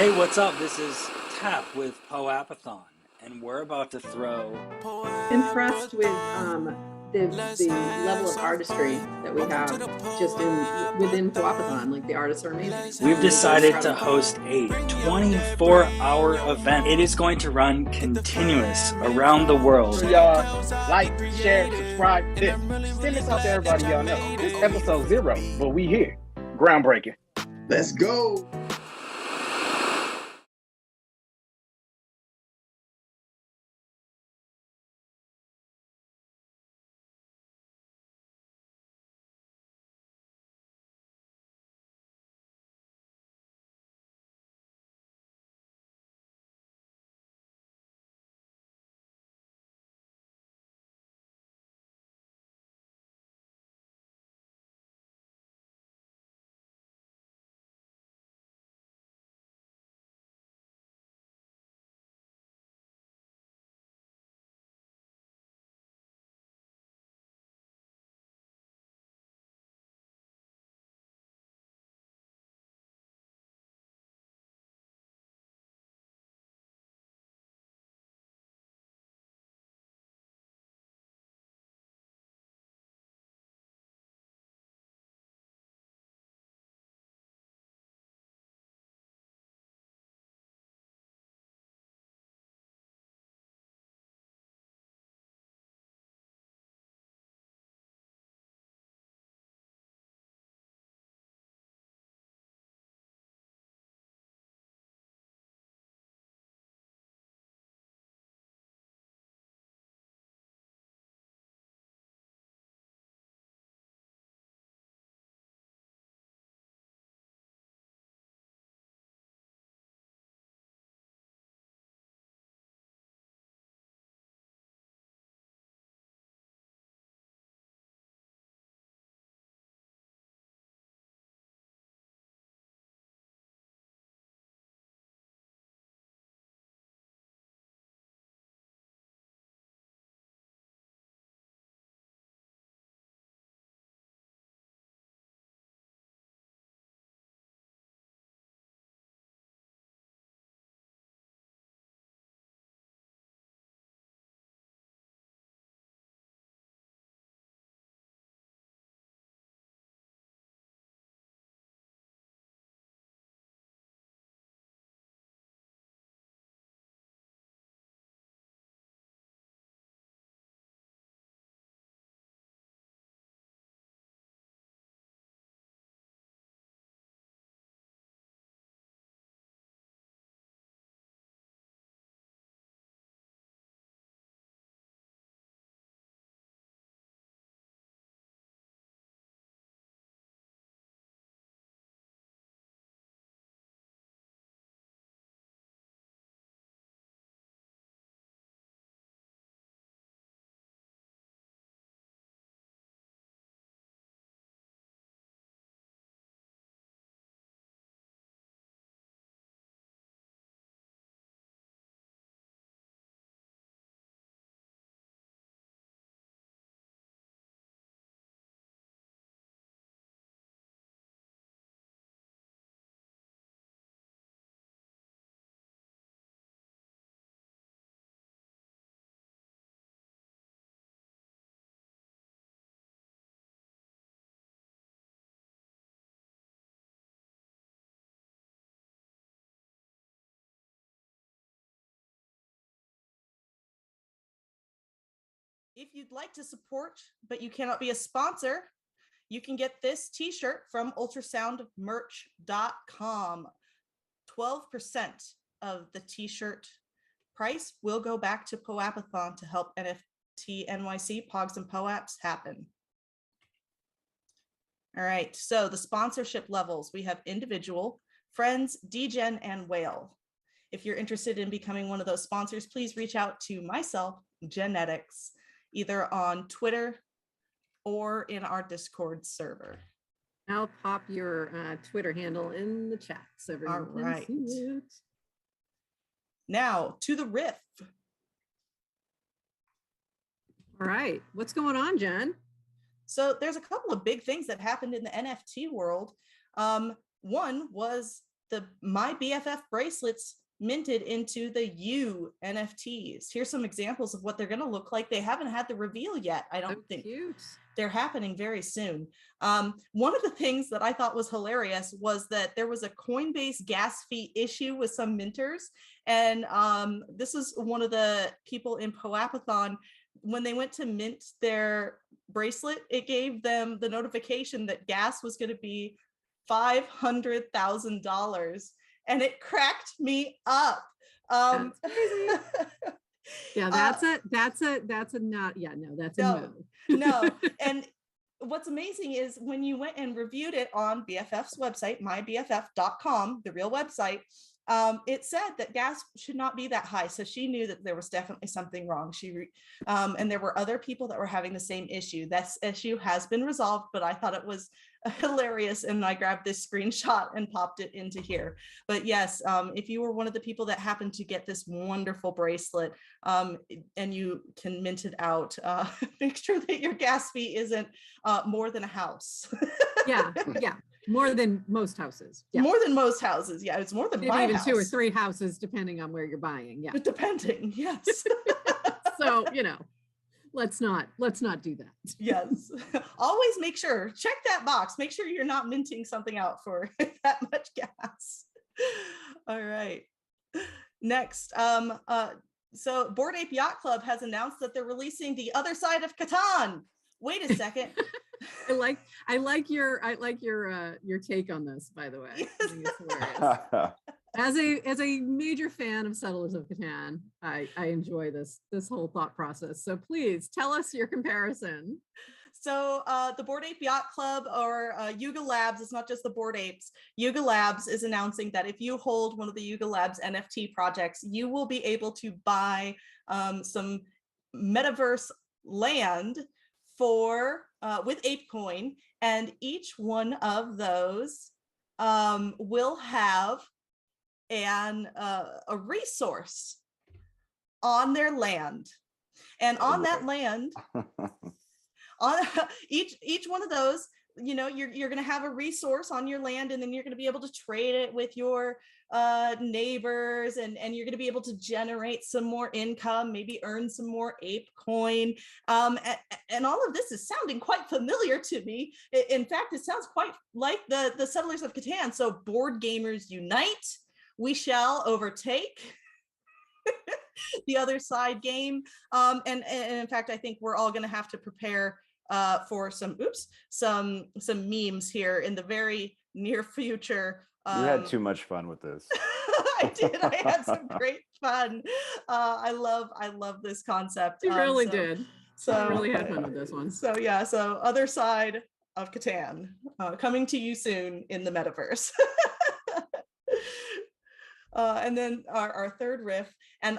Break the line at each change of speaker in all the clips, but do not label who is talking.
Hey, what's up? This is Tap with POAPathon, and we're about to throw.
Impressed with the level of artistry that we have just within POAPathon. Like, the artists are amazing.
We've decided to host a 24-hour event. It is going to run continuous around the world.
So y'all like, share, subscribe, tip. Send this out to everybody y'all know. This is episode 0, but we here. Groundbreaking.
Let's go. If you'd like to support, but you cannot be a sponsor, you can get this t-shirt from ultrasoundmerch.com. 12% of the t-shirt price will go back to POAPathon to help NFT NYC Pogs and POAPs happen. All right, so the sponsorship levels, we have individual, friends, DGen, and whale. If you're interested in becoming one of those sponsors, please reach out to myself, Genetics, either on Twitter or in our Discord server.
I'll pop your Twitter handle in the chat so everyone can see it.
Now to the riff.
All right, what's going on, Jen?
So there's a couple of big things that happened in the NFT world. One was the My BFF bracelets minted into the U NFTs. Here's some examples of what they're going to look like. They haven't had the reveal yet, I don't think.
Cute.
They're happening very soon. One of the things that I thought was hilarious was that there was a Coinbase gas fee issue with some minters. And this is one of the people in POAPathon. When they went to mint their bracelet, it gave them the notification that gas was going to be $500,000. And it cracked me up.
That's crazy. Yeah, that's a not, yeah, no, that's a no.
No. And what's amazing is when you went and reviewed it on BFF's website, mybff.com, the real website, it said that gas should not be that high. So she knew that there was definitely something wrong. And there were other people that were having the same issue. That issue has been resolved, but I thought it was hilarious. And I grabbed this screenshot and popped it into here. But yes, if you were one of the people that happened to get this wonderful bracelet and you can mint it out, make sure that your gas fee isn't more than a house.
Yeah. More than most houses. Yeah.
More than most houses. Yeah, it's more than my
even
house.
2 or 3 houses, depending on where you're buying. Yeah.
Depending, yes.
So, let's not do that.
Yes. Always make sure, check that box. Make sure you're not minting something out for that much gas. All right. Next, so Bored Ape Yacht Club has announced that they're releasing The Other Side of Catan. Wait a second.
I like your take on this, by the way.
Yes.
I think it's hilarious. As a major fan of Settlers of Catan, I enjoy this whole thought process. So please tell us your comparison.
So the Bored Ape Yacht Club, or Yuga Labs, it's not just the Bored Apes. Yuga Labs is announcing that if you hold one of the Yuga Labs NFT projects, you will be able to buy some metaverse land for with ApeCoin, and each one of those will have a resource on their land, and on that land, on each one of those, you're going to have a resource on your land, and then you're going to be able to trade it with your neighbors, and you're going to be able to generate some more income, maybe earn some more ApeCoin. And all of this is sounding quite familiar to me. In fact, it sounds quite like the Settlers of Catan. So board gamers unite, we shall overtake the other side game. And in fact, I think we're all going to have to prepare for some memes here in the very near future.
You had too much fun with this.
I did. I had some great fun. I love this concept.
You really did.
So
I really had fun with this one.
So yeah, so Other Side of Catan, coming to you soon in the metaverse. And then our third riff, and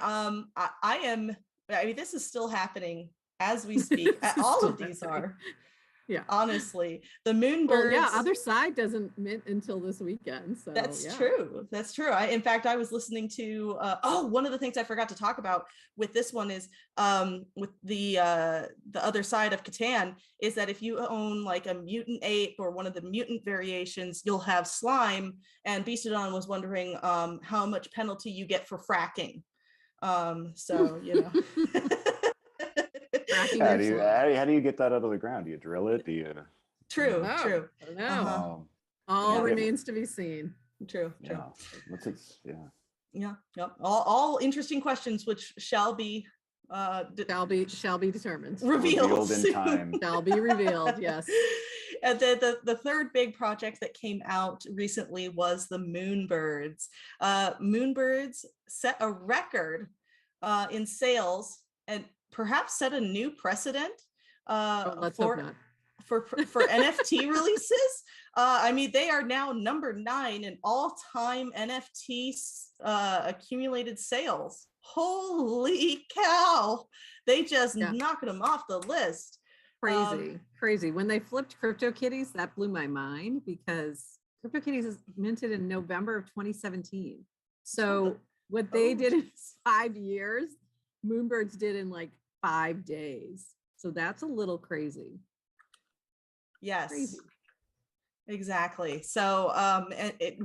this is still happening as we speak. All of these are. Yeah, honestly, the Moonbirds.
Well, yeah, Other Side doesn't mint until this weekend. So
that's true. That's true. In fact, I was listening to. One of the things I forgot to talk about with this one is with the Other Side of Catan is that if you own like a mutant ape or one of the mutant variations, you'll have slime. And Beastodon was wondering how much penalty you get for fracking. So
How do you get that out of the ground? Do you drill it? Do you?
True.
No. All remains to be seen.
True.
Yeah.
Yeah. All interesting questions, which shall be
Shall be determined.
Revealed
in time.
Shall be revealed. Yes.
And then the third big project that came out recently was the Moonbirds. Moonbirds set a record in sales and perhaps set a new precedent
Let's hope not.
for NFT releases. I mean, they are now number 9 in all-time NFT accumulated sales. Holy cow! They just knocked them off the list.
Crazy. When they flipped CryptoKitties, that blew my mind because CryptoKitties is minted in November of 2017. So what they did in 5 years, Moonbirds did in like 5 days. So that's a little crazy.
Yes,
crazy.
Exactly. So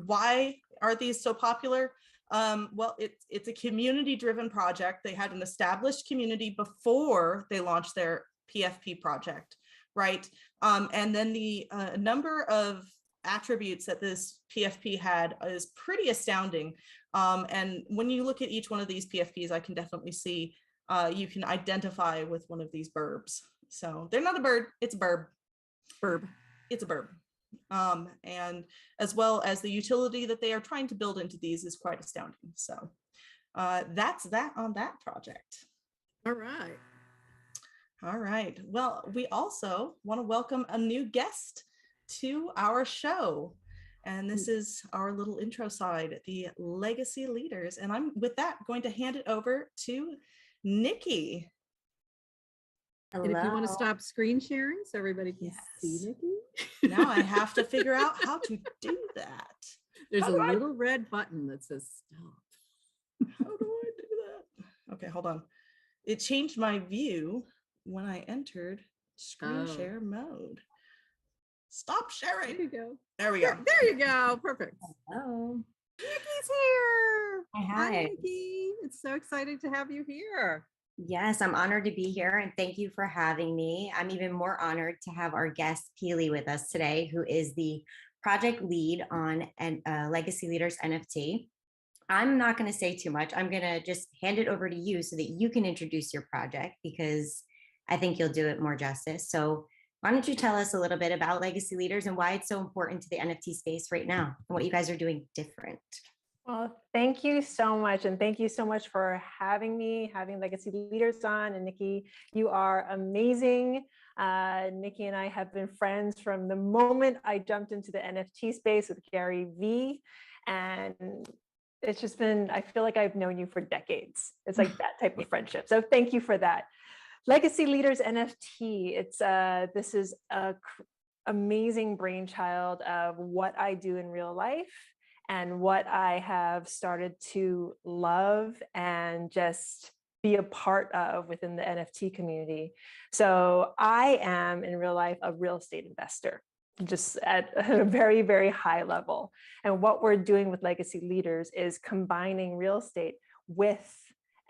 why are these so popular? Well, it's a community-driven project. They had an established community before they launched their PFP project, right? And then the number of attributes that this PFP had is pretty astounding. And when you look at each one of these PFPs, I can definitely see you can identify with one of these burbs. So they're not a bird, it's a burb. It's a burb. And as well as the utility that they are trying to build into these is quite astounding. So that's that on that project.
All right.
All right. Well, we also want to welcome a new guest to our show. And this is our little intro side, the Legacy Leaders. And I'm with that going to hand it over to Nikki.
Hello. And if you want to stop screen sharing so everybody can see Nikki.
Now I have to figure out how to do that.
There's a little red button that says stop.
How do I do that? Okay, hold on. It changed my view when I entered screen share mode. Stop sharing.
There you go.
There we go.
There you go. Perfect.
Hello.
Nikki's here.
Hi.
Nikki. It's so exciting to have you here.
Yes, I'm honored to be here and thank you for having me. I'm even more honored to have our guest Pili with us today, who is the project lead on Legacy Leaders NFT. I'm not going to say too much. I'm going to just hand it over to you so that you can introduce your project because I think you'll do it more justice. So why don't you tell us a little bit about Legacy Leaders and why it's so important to the NFT space right now and what you guys are doing different?
Well, thank you so much. And thank you so much for having me, having Legacy Leaders on. And Nikki, you are amazing. Nikki and I have been friends from the moment I jumped into the NFT space with Gary V. And it's just been, I feel like I've known you for decades. It's like that type of friendship. So thank you for that. Legacy Leaders NFT. This is a amazing brainchild of what I do in real life and what I have started to love and just be a part of within the NFT community. So I am in real life a real estate investor, just at a very, very high level. And what we're doing with Legacy Leaders is combining real estate with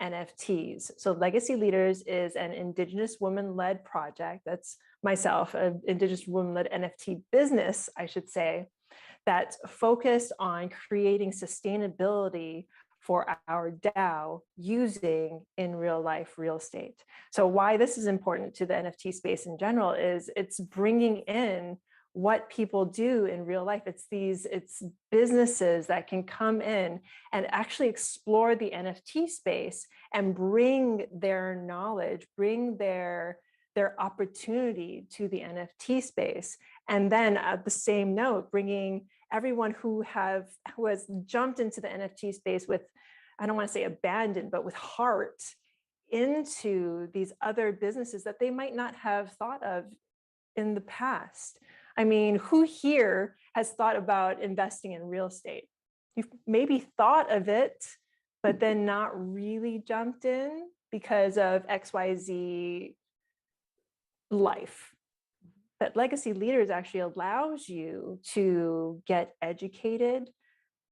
NFTs. So Legacy Leaders is an Indigenous woman-led project. That's myself, an Indigenous woman-led NFT business, I should say, that's focused on creating sustainability for our DAO using in real life real estate. So why this is important to the NFT space in general is it's bringing in what people do in real life. It's businesses that can come in and actually explore the NFT space and bring their knowledge, bring their opportunity to the NFT space. And then at the same note, bringing everyone who has jumped into the NFT space with, I don't want to say abandoned, but with heart into these other businesses that they might not have thought of in the past. I mean, who here has thought about investing in real estate? You've maybe thought of it, but then not really jumped in because of XYZ life. But Legacy Leaders actually allows you to get educated,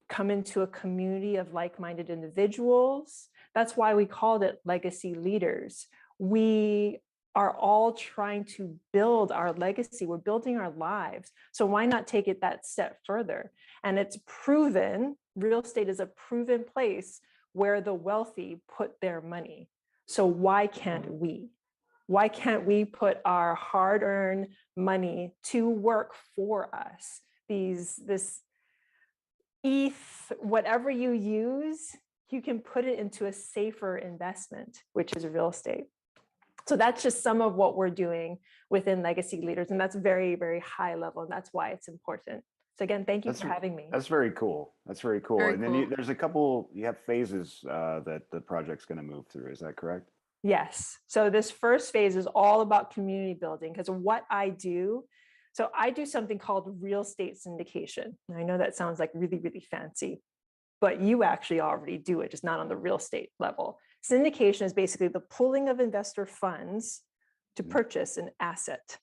come into a community of like-minded individuals. That's why we called it Legacy Leaders. We are all trying to build our legacy. We're building our lives. So why not take it that step further? And it's proven, real estate is a proven place where the wealthy put their money. So why can't we? Why can't we put our hard-earned money to work for us? This ETH, whatever you use, you can put it into a safer investment, which is real estate. So that's just some of what we're doing within Legacy Leaders. And that's very, very high level. And that's why it's important. So again, thank you for having me.
That's very cool. That's very cool.
Very
and then
cool.
there's a couple, you have phases that the project's going to move through. Is that correct?
Yes. So this first phase is all about community building, because what I do, so I do something called real estate syndication. And I know that sounds like really, really fancy, but you actually already do it, just not on the real estate level. Syndication is basically the pooling of investor funds to purchase an asset.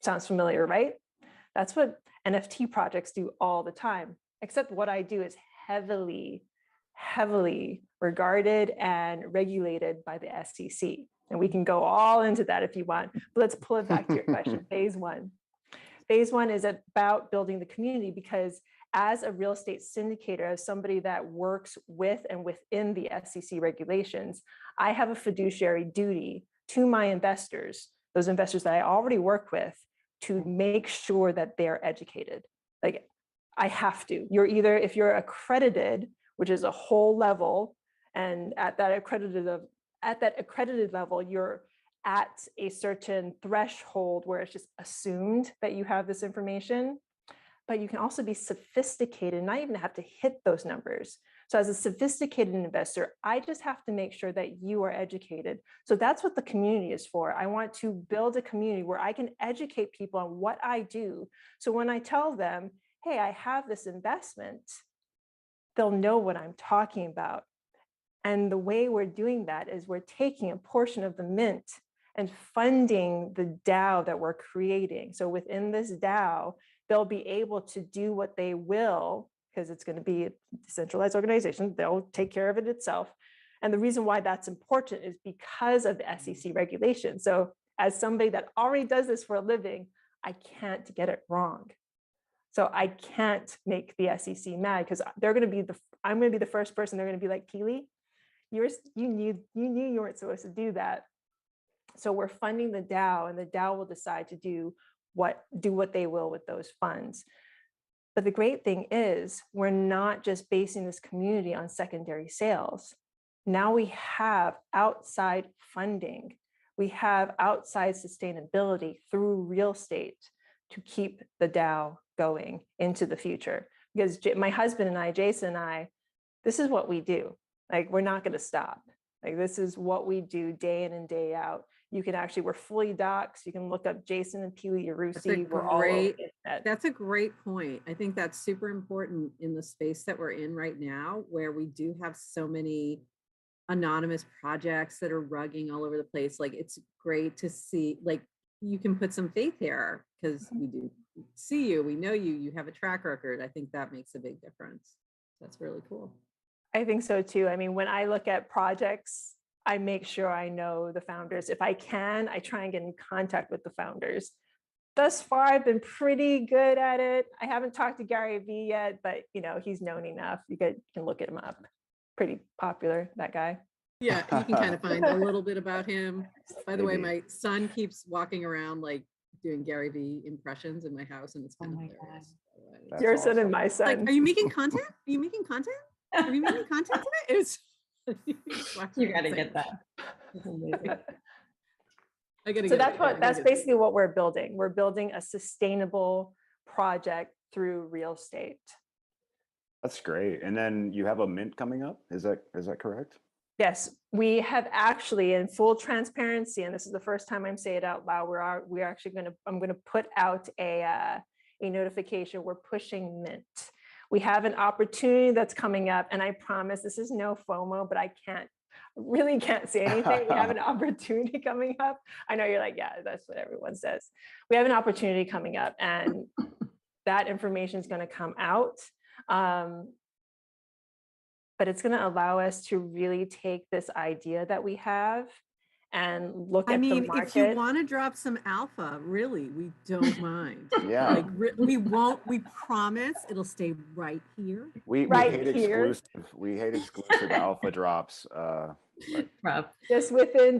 Sounds familiar, right? That's what NFT projects do all the time, except what I do is heavily regarded and regulated by the SEC. And we can go all into that if you want, but let's pull it back to your question. Phase one. Phase one is about building the community, because as a real estate syndicator, as somebody that works with and within the SEC regulations, I have a fiduciary duty to my investors, those investors that I already work with, to make sure that they're educated. Like, I have to. You're either, if you're accredited, which is a whole level, and at that accredited level, you're at a certain threshold where it's just assumed that you have this information. But you can also be sophisticated, not even have to hit those numbers. So as a sophisticated investor, I just have to make sure that you are educated. So that's what the community is for. I want to build a community where I can educate people on what I do. So when I tell them, hey, I have this investment, they'll know what I'm talking about. And the way we're doing that is we're taking a portion of the mint and funding the DAO that we're creating. So within this DAO, they'll be able to do what they will, because it's going to be a decentralized organization. They'll take care of it itself. And the reason why that's important is because of the SEC regulation. So as somebody that already does this for a living, I can't get it wrong. So I can't make the SEC mad, because they're going to be I'm going to be the first person. They're going to be like, Pili, you knew you weren't supposed to do that. So we're funding the DAO, and the DAO will decide to do what they will with those funds. But the great thing is, we're not just basing this community on secondary sales. Now we have outside funding. We have outside sustainability through real estate to keep the DAO going into the future. Because my husband and I, Jason and I, this is what we do. Like, we're not going to stop. Like, this is what we do day in and day out. You can actually, we're fully doxxed. You can look up Jason and Pili Yarusi. We're all over the internet.
That's a great point. I think that's super important in the space that we're in right now, where we do have so many anonymous projects that are rugging all over the place. Like, it's great to see, like, you can put some faith here, because we do see you, we know you have a track record. I think that makes a big difference. That's really cool.
I think so too. I mean, when I look at projects, I make sure I know the founders. If I can, I try and get in contact with the founders. Thus far, I've been pretty good at it. I haven't talked to Gary Vee yet, but he's known enough. You can look him up. Pretty popular, that guy.
Yeah, you can kind of find a little bit about him. By the way, my son keeps walking around like doing Gary Vee impressions in my house, and it's kind of hilarious.
Your son and my son.
Like, are you making content? Are you making content? Are you making content today? It was
you gotta get that.
So that's basically what we're building. We're building a sustainable project through real estate.
That's great. And then you have a mint coming up. Is that correct?
Yes, we have actually, in full transparency, and this is the first time I'm saying it out loud, we're actually I'm going to put out a notification. We're pushing mint. We have an opportunity that's coming up, and I promise this is no FOMO, but I really can't say anything. We have an opportunity coming up. I know you're like, yeah, that's what everyone says. We have an opportunity coming up, and that information is going to come out. But it's going to allow us to really take this idea that we have and look
I
at the
mean, if you
market.
want to drop some alpha, really, we don't mind.
Yeah.
Like we won't, we promise it'll stay right here.
We
Right
hate
here.
exclusive. We hate exclusive alpha drops. But
Rob.
just within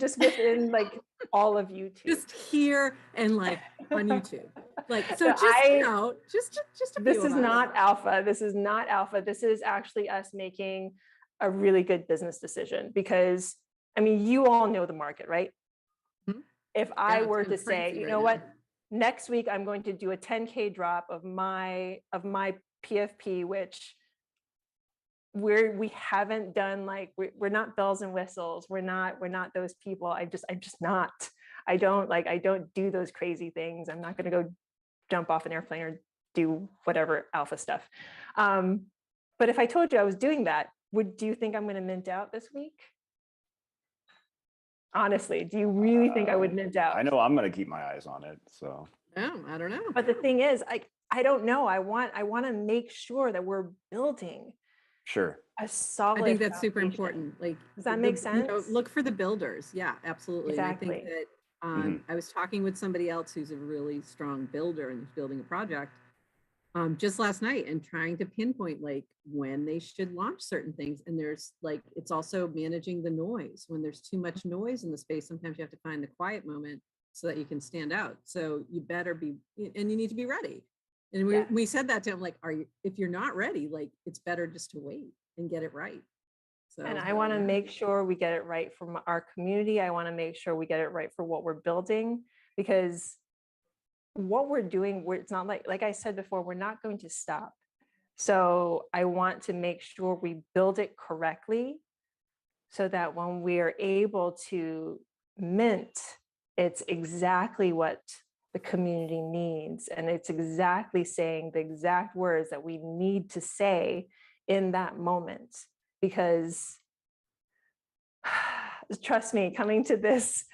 like all of YouTube.
Just here and like on YouTube. Like, so
No,
just, you know, just a
this
few
is
of us.
not alpha. This is not alpha. This is actually us making a really good business decision, because I mean, you all know the market, right?
Mhm.
If I
it's
were
going
to say,
crazy
you
right
know
now.
what, next week I'm going to do a 10K drop of my PFP, which we haven't done, like we're not bells and whistles. We're not those people. I'm just not. I don't do those crazy things. I'm not going to go jump off an airplane or do whatever alpha stuff. But if I told you I was doing that, do you think I'm going to mint out this week? Honestly, do you really think I would mint out?
I know I'm going to keep my eyes on it. So
No, I don't know.
But the thing is, I don't know. I want to make sure that we're building
sure.
a solid.
I think that's super
foundation.
important. Like,
Does that make
you know,
sense?
look for the builders. Yeah, absolutely.
Exactly.
And I think that I was talking with somebody else who's a really strong builder and is building a project just last night, and trying to pinpoint like when they should launch certain things. And there's like, it's also managing the noise. When there's too much noise in the space, sometimes you have to find the quiet moment so that you can stand out. So you better be, and you need to be ready. And we said that to him, like, if you're not ready, like, it's better just to wait and get it right. So,
And I want to make sure we get it right for our community. I want to make sure we get it right for what we're building, because what we're doing, it's not like I said before, we're not going to stop. So I want to make sure we build it correctly, so that when we are able to mint, it's exactly what the community needs. And it's exactly saying the exact words that we need to say in that moment. Because trust me, coming to this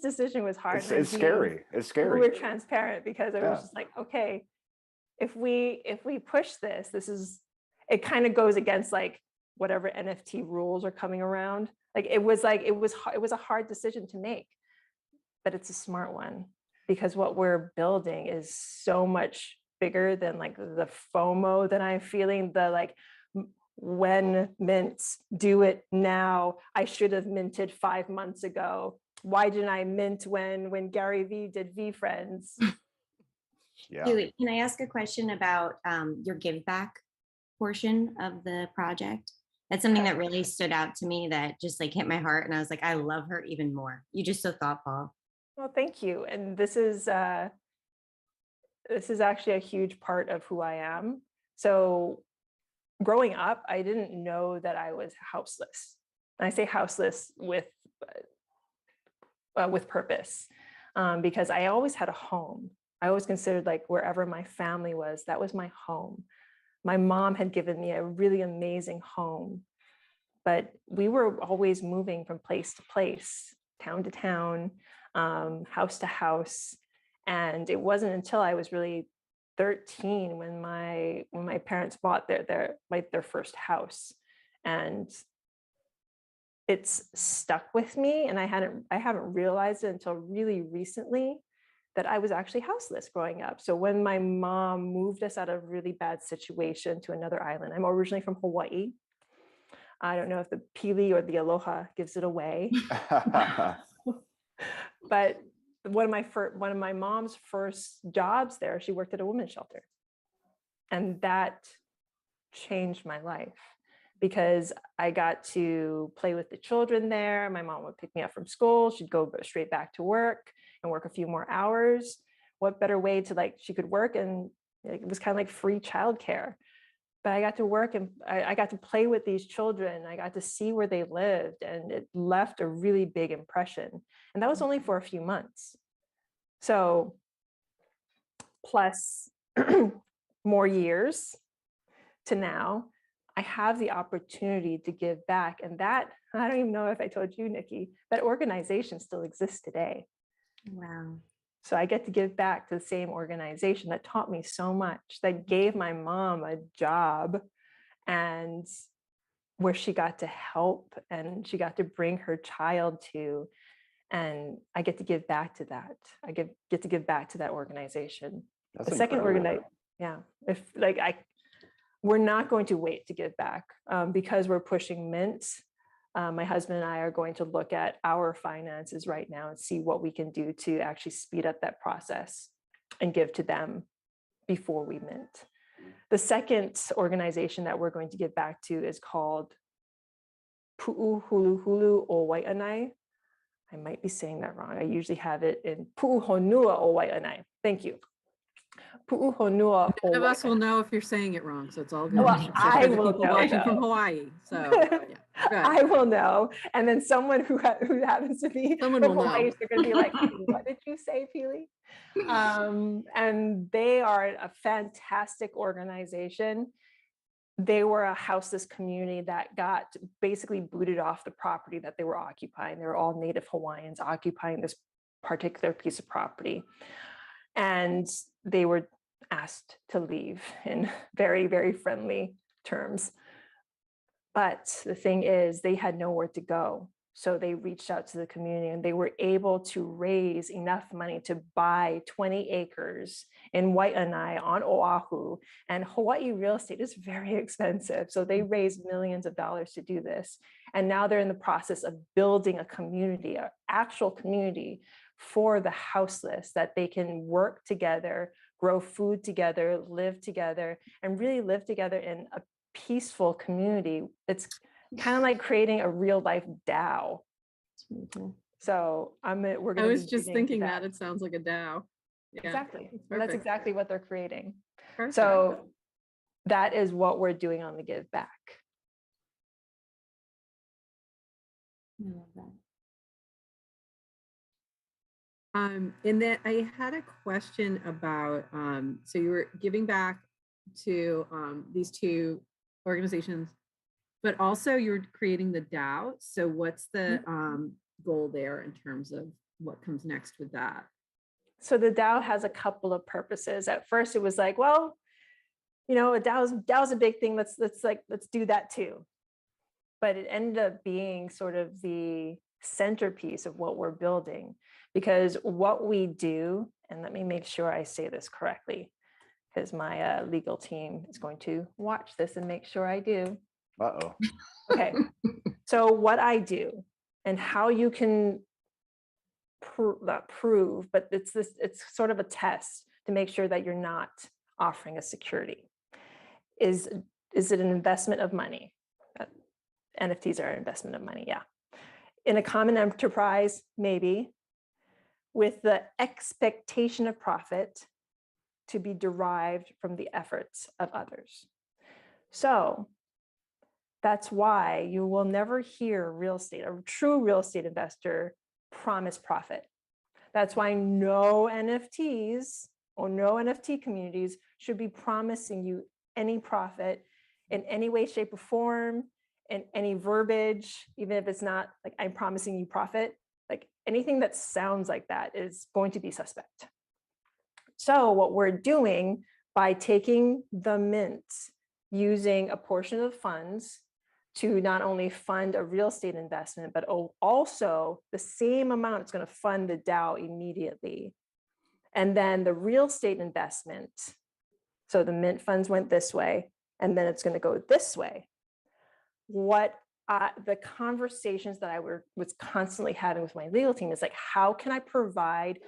decision was hard.
It's scary. It's scary.
We were transparent, because it was just like, okay, if we push this it kind of goes against like whatever NFT rules are coming around. It was a hard decision to make, but it's a smart one, because what we're building is so much bigger than like the FOMO that I'm feeling, the like, when mints, do it now. I should have minted 5 months ago. Why didn't I mint when Gary Vee did VFriends?
Yeah.
Pili, can I ask a question about your give back portion of the project? That's something that really stood out to me, that just like hit my heart. And I was like, I love her even more. You're just so thoughtful.
Well, thank you. And this is actually a huge part of who I am. So growing up, I didn't know that I was houseless. And I say houseless with purpose, because I always had a home. I always considered like wherever my family was, that was my home. My mom had given me a really amazing home, but we were always moving from place to place, town to town, house to house. And it wasn't until I was really 13 when my parents bought their first house, and it's stuck with me. And I haven't realized it until really recently that I was actually houseless growing up. So when my mom moved us out of a really bad situation to another island, I'm originally from Hawaii. I don't know if the Pili or the Aloha gives it away, but one of my mom's first jobs there, she worked at a women's shelter. And that changed my life, because I got to play with the children there. My mom would pick me up from school. She'd go straight back to work and work a few more hours. What better way to she could work, and it was kind of like free childcare. But I got to work, and I got to play with these children. I got to see where they lived, and it left a really big impression. And that was only for a few months. So plus more years to now, I have the opportunity to give back. And that, I don't even know if I told you, Nikki, that organization still exists today.
Wow.
So I get to give back to the same organization that taught me so much, that gave my mom a job, and where she got to help, and she got to bring her child to. And I get to give back to that. I get to give back to that organization.
That's
The second
incredible.
organization, yeah, if like we're not going to wait to give back because we're pushing Mint. My husband and I are going to look at our finances right now and see what we can do to actually speed up that process and give to them before we mint. The second organization that we're going to give back to is called Pu'uhuluhulu o Wai'anae. I might be saying that wrong. I usually have it in Pu'uhonua o Wai'anae. Thank you. Pu'uhonua o
None of us will
Wai'anae.
know if you're saying it wrong, so it's all good.
Well,
Except
I
for the
will
people
know,
watching from
though.
Hawaii. So yeah, good.
I will know. And then someone who happens to be
Someone
from
will
Hawaii,
know.
they're going to be like, what did you say, Pili? And they are a fantastic organization. They were a houseless community that got basically booted off the property that they were occupying. They were all Native Hawaiians occupying this particular piece of property. And they were asked to leave in very, very friendly terms. But the thing is, they had nowhere to go. So they reached out to the community and they were able to raise enough money to buy 20 acres in Wai'anae on Oahu. And Hawaii real estate is very expensive. So they raised millions of dollars to do this. And now they're in the process of building a community, an actual community for the houseless, that they can work together, grow food together, live together, and really live together in a peaceful community. It's kind of like creating a real life DAO. So we're going to.
I was just thinking that it sounds like a DAO. Yeah,
exactly. That's exactly what they're creating.
Perfect.
So that is what we're doing on the Give Back.
I love that.
And then I had a question about, so you were giving back to these two organizations, but also you're creating the DAO. So what's the goal there in terms of what comes next with that?
So the DAO has a couple of purposes. At first it was like, well, you know, a DAO's a big thing. Let's do that too. But it ended up being sort of the centerpiece of what we're building, because what we do, and let me make sure I say this correctly, because my legal team is going to watch this and make sure I do.
Uh-oh.
Okay. So what I do and how you can not prove, but it's sort of a test to make sure that you're not offering a security. Is it an investment of money? NFTs are an investment of money, yeah. In a common enterprise, maybe, with the expectation of profit to be derived from the efforts of others. So that's why you will never hear a true real estate investor promise profit. That's why no NFTs or no NFT communities should be promising you any profit in any way, shape, or form, in any verbiage, even if it's not like I'm promising you profit. Like anything that sounds like that is going to be suspect. So what we're doing by taking the Mint, using a portion of the funds to not only fund a real estate investment, but also the same amount it's going to fund the DAO immediately. And then the real estate investment, so the Mint funds went this way, and then it's going to go this way. The conversations that I was constantly having with my legal team is like, how can I provide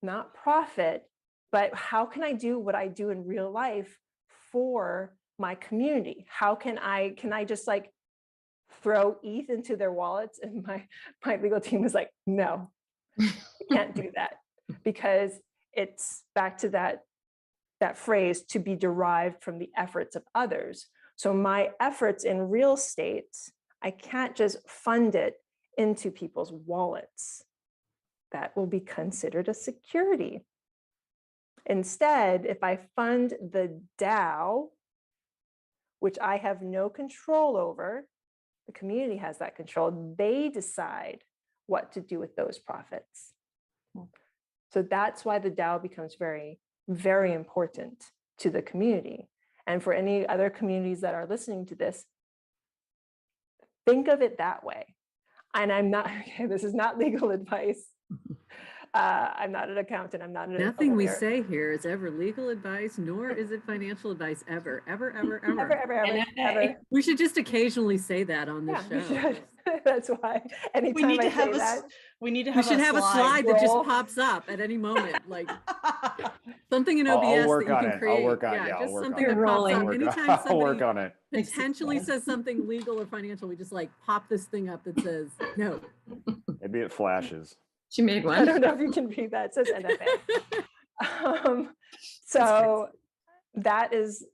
not profit, but how can I do what I do in real life for my community? How can I just like throw ETH into their wallets? And my legal team was like, no, you can't do that, because it's back to that phrase, to be derived from the efforts of others. So my efforts in real estate, I can't just fund it into people's wallets. That will be considered a security. Instead, if I fund the DAO, which I have no control over, the community has that control, they decide what to do with those profits. So that's why the DAO becomes very, very important to the community. And for any other communities that are listening to this, think of it that way. and I'm not, okay, this is not legal advice. I'm not an accountant. I'm not an
Nothing we
lawyer.
say here is ever legal advice, nor is it financial advice ever, ever, ever, ever.
NFA.
We should just occasionally say that on this
Yeah, we
show.
should. That's why
We
anytime
need
I
to have
say that,
we need to
We
have
should have a slide that
Scroll.
just pops up at any moment, like something in
I'll
OBS that
work
you
on
can
it.
create.
I'll work on
Yeah,
I'll
just
work
something
on
that
it.
pops
Rolling.
up.
I'll work
Anytime
I'll work
somebody
on it.
potentially says something legal or financial, we just like pop this thing up that says no.
Maybe it flashes.
She made
I
one.
don't know if you can read that. It says NFA. So that is,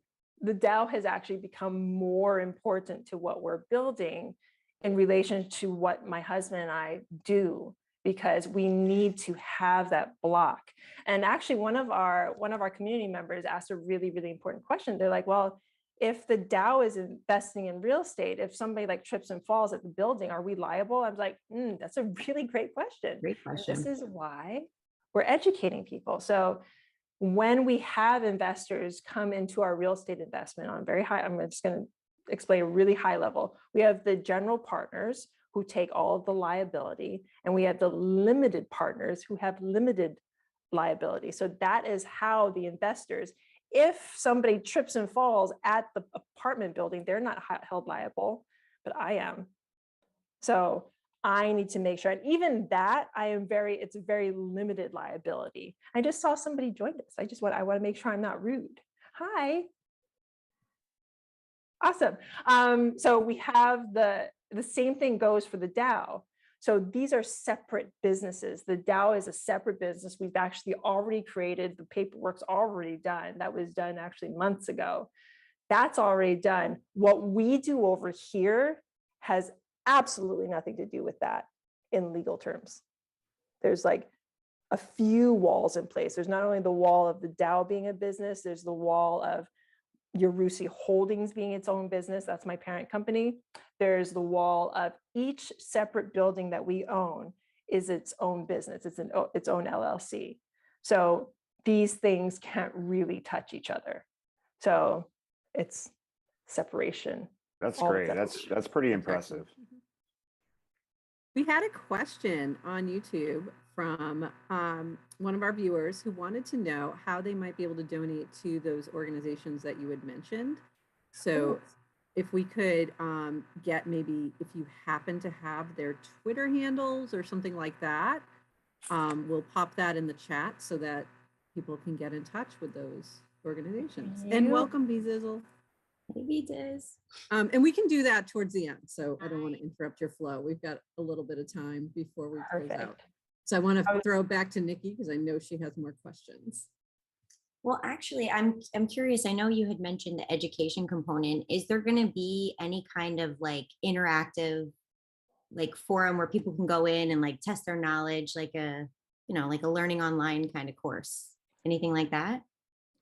the DAO has actually become more important to what we're building in relation to what my husband and I do, because we need to have that block. And actually one of our community members asked a really, really important question. They're like, well, if the DAO is investing in real estate, if somebody like trips and falls at the building, are we liable? I was like, that's a really great question.
Great
And
question.
this is why we're educating people. So when we have investors come into our real estate investment on very high, I'm just going to explain a really high level. We have the general partners who take all of the liability, and we have the limited partners who have limited liability. So that is how the investors, if somebody trips and falls at the apartment building, they're not held liable, but I am. So I need to make sure, and even that it's a very limited liability. I just saw somebody join us. I want to make sure I'm not rude. Hi. Awesome. So we have the same thing goes for the DAO. So these are separate businesses. The DAO is a separate business. We've actually already created, the paperwork's already done. That was done actually months ago. That's already done. What we do over here has absolutely nothing to do with that in legal terms. There's like a few walls in place. There's not only the wall of the DAO being a business, there's the wall of Yarusi Holdings being its own business. That's my parent company. There's the wall of each separate building that we own is its own business. It's its own LLC. So these things can't really touch each other. So it's separation.
That's
All
great.
of
That's pretty impressive.
We had a question on YouTube from one of our viewers who wanted to know how they might be able to donate to those organizations that you had mentioned. So if we could get, maybe if you happen to have their Twitter handles or something like that, we'll pop that in the chat so that people can get in touch with those organizations. And welcome, Bezizzle.
Maybe it is.
And we can do that towards the end. So I don't want to interrupt your flow. We've got a little bit of time before we close out. So I want to throw back to Nikki because I know she has more questions.
Well, actually, I'm curious. I know you had mentioned the education component. Is there going to be any kind of like interactive, like forum where people can go in and like test their knowledge, like a, like a learning online kind of course, anything like that?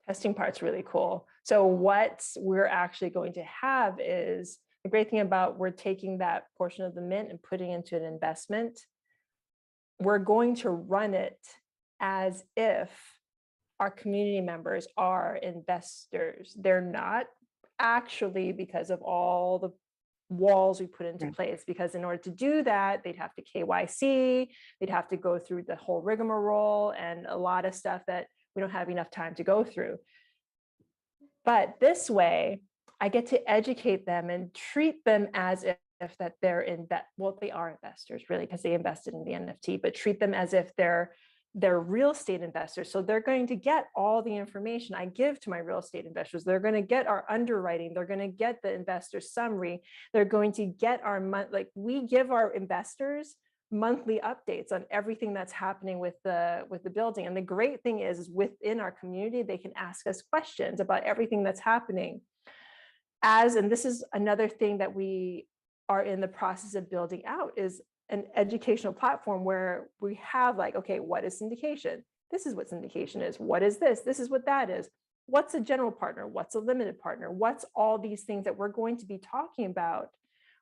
Testing part's really cool. So what we're actually going to have is, the great thing about, we're taking that portion of the mint and putting into an investment. We're going to run it as if our community members are investors. They're not actually, because of all the walls we put into place, because in order to do that, they'd have to KYC, they'd have to go through the whole rigmarole and a lot of stuff that we don't have enough time to go through. But this way, I get to educate them and treat them as if that they're they are investors really, because they invested in the NFT, but treat them as if they're real estate investors. So they're going to get all the information I give to my real estate investors. They're going to get our underwriting. They're going to get the investor summary. They're going to get our we give our investors monthly updates on everything that's happening with the building. And the great thing is within our community, they can ask us questions about everything that's happening. And this is another thing that we are in the process of building out, is an educational platform where we have like, okay, what is syndication? This is what syndication is. What is this? This is what that is. What's a general partner? What's a limited partner? What's all these things that we're going to be talking about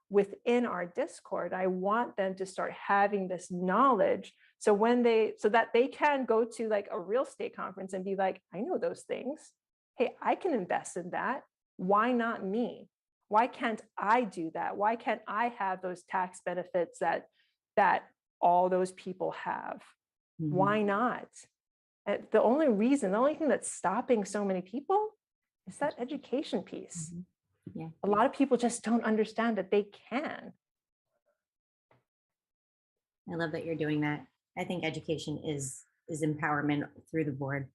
within our Discord? I want them to start having this knowledge so that they can go to like a real estate conference and be like, I know those things. Hey, I can invest in that. Why not me? Why can't I do that? Why can't I have those tax benefits that that all those people have. Why not? The only thing that's stopping so many people is that education piece.
Yeah.
A lot of people just don't understand that they can.
I love that you're doing that. I think education is empowerment through the board.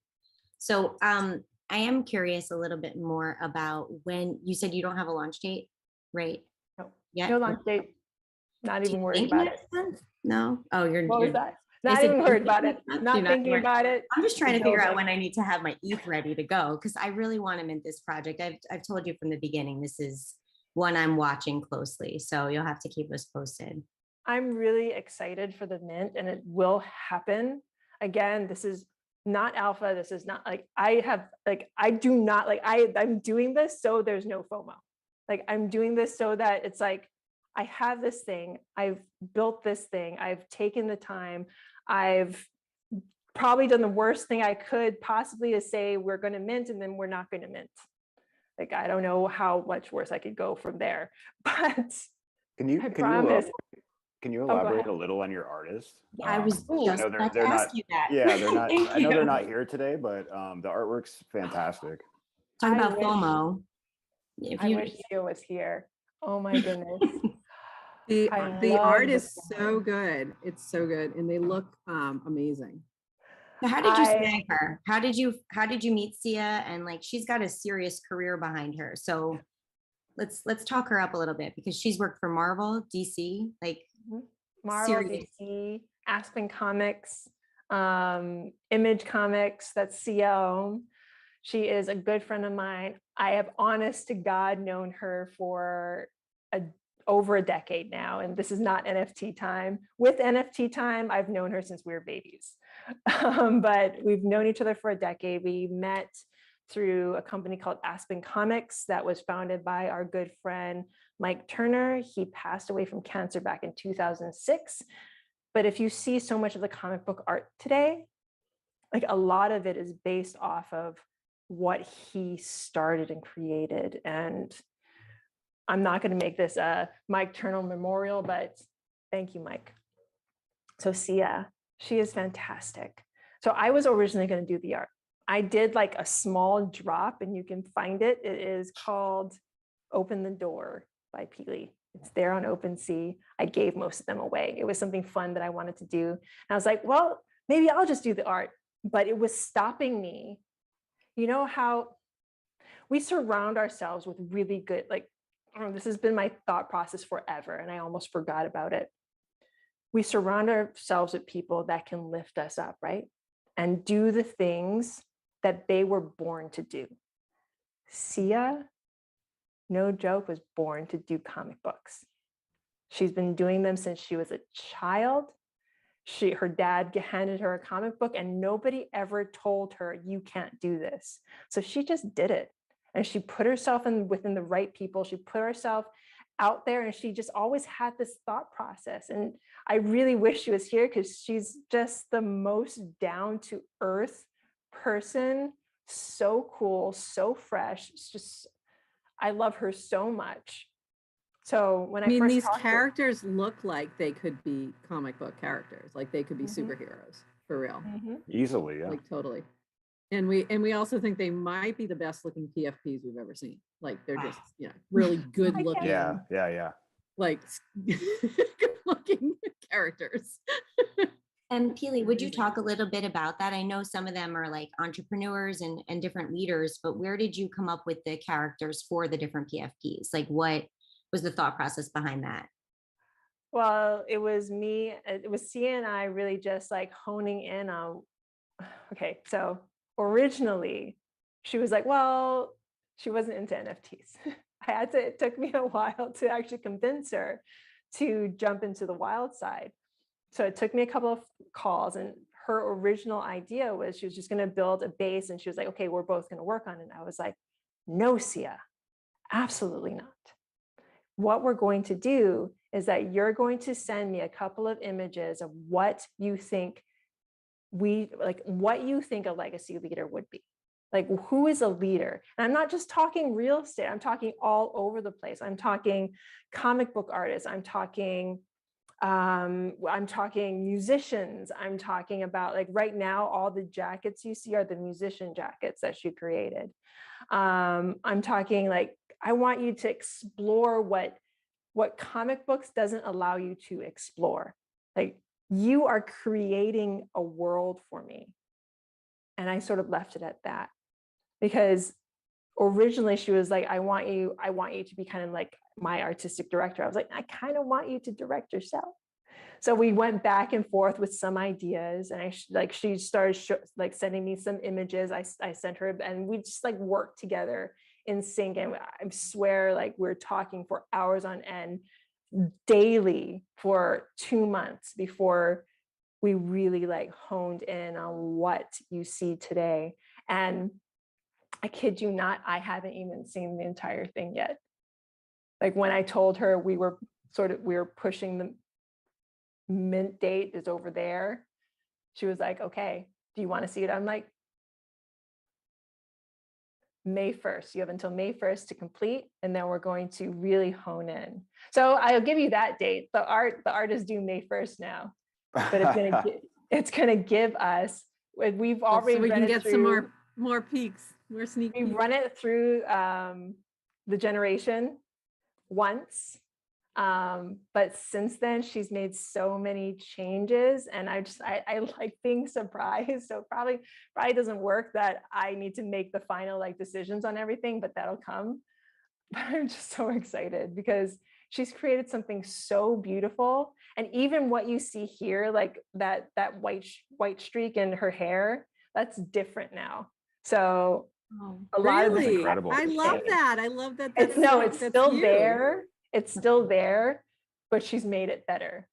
So I am curious a little bit more about when you said you don't have a launch date, right?
No,
Yeah.
no launch date. Not
Do
even
you
worried
think
about
next
it.
month? No. Oh,
What was that?
I
Not
said,
even
"Do you
worried about
think
it.
next month?"
Not
You're
thinking
worried.
about it.
I'm just trying to
No,
figure out
like-
when I need to have my ETH ready to go, because I really want to mint this project. I've told you from the beginning, this is one I'm watching closely. So you'll have to keep us posted.
I'm really excited for the mint, and it will happen. Again, this is not alpha. This is not like I'm doing this so there's no FOMO. Like, I'm doing this so that it's like, I have this thing, I've built this thing, I've taken the time, I've probably done the worst thing I could possibly to say we're going to mint and then we're not going to mint. Like, I don't know how much worse I could go from there, but I promise.
Can you
go
elaborate
ahead.
a little on your artist?
I was
I
just
know
about to
they're
ask
not.
you that.
Yeah, they're not.
Thank
I know they're
you.
not here today, but the artwork's fantastic.
Talk
I
about
wish-
FOMO. If
I
you
wish Siya was here. Oh my goodness.
The
I
art
love
is
this
so
guy.
good. It's so good, and they look amazing.
So how did you
I-
snag her? How did you meet Siya? And like, she's got a serious career behind her. So let's talk her up a little bit, because she's worked for Marvel, DC, like
Marvel,
serious.
DC, Aspen Comics, Image Comics. That's Siya Oum. She is a good friend of mine. I have, honest to God, known her for over a decade now, and this is not NFT time. With NFT time, I've known her since we were babies, but we've known each other for a decade. We met through a company called Aspen Comics that was founded by our good friend Mike Turner. He passed away from cancer back in 2006. But if you see so much of the comic book art today, like, a lot of it is based off of what he started and created. And I'm not going to make this a Mike Turner memorial, but thank you, Mike. So Siya, she is fantastic. So I was originally going to do the art. I did like a small drop, and you can find it. It is called Open the Door by Pili. It's there on OpenSea. I gave most of them away. It was something fun that I wanted to do. And I was like, well, maybe I'll just do the art. But it was stopping me. You know how we surround ourselves with really good, like, this has been my thought process forever, and I almost forgot about it. We surround ourselves with people that can lift us up, right? And do the things that they were born to do. Siya, no joke, was born to do comic books. She's been doing them since she was a child. Her dad handed her a comic book, and nobody ever told her, you can't do this. So she just did it. And she put herself within the right people. She put herself out there, and she just always had this thought process. And I really wish she was here, because she's just the most down to earth person. So cool, so fresh. It's just, I love her so much. So when I first
these
talked to her-
characters look like they could be comic book characters, like they could be
Mhm.
superheroes for real,
Easily, yeah.
like totally. And we also think they might be the best looking PFPs we've ever seen. Like, they're just, really good looking,
Yeah.
like good looking characters.
And Pili, would you talk a little bit about that? I know some of them are like entrepreneurs and different leaders, but where did you come up with the characters for the different PFPs? Like, what was the thought process behind that?
Well, it was Siya and I really just like honing in on, okay, so originally she was like, well, she wasn't into NFTs. It took me a while to actually convince her to jump into the wild side. So it took me a couple of calls, and her original idea was she was just going to build a base, and she was like, okay, we're both going to work on it. And I was like, no, Siya, absolutely not. What we're going to do is that you're going to send me a couple of images of what you think what you think a legacy leader would be. Like, who is a leader? And I'm not just talking real estate. I'm talking all over the place. I'm talking comic book artists. I'm talking I'm talking musicians. I'm talking about, like, right now, all the jackets you see are the musician jackets that she created. I'm talking, like, I want you to explore what comic books doesn't allow you to explore. Like, you are creating a world for me. And I sort of left it at that, because originally she was like, I want you to be kind of like my artistic director. I was like, I kind of want you to direct yourself. So we went back and forth with some ideas, and she started sending me some images. I sent her, and we just like worked together in sync. And I swear, like, we're talking for hours on end daily for 2 months before we really like honed in on what you see today. And I kid you not, I haven't even seen the entire thing yet. Like, when I told her we were pushing the mint date is over there, she was like, okay, do you want to see it? I'm like, May 1st. You have until May 1st to complete, and then we're going to really hone in. So I'll give you that date. The art is due May 1st now, but it's gonna give us. We've already
so we can get some more peeks, more sneak
we
peeks.
run it through the generation once. But since then, she's made so many changes, and I like being surprised. So probably doesn't work that I need to make the final like decisions on everything, but that'll come. But I'm just so excited because she's created something so beautiful. And even what you see here, like that white streak in her hair, that's different now. So a lot of this
Really?
incredible.
I love that. I love that. That's
it's still
you.
there. It's still there, but she's made it better.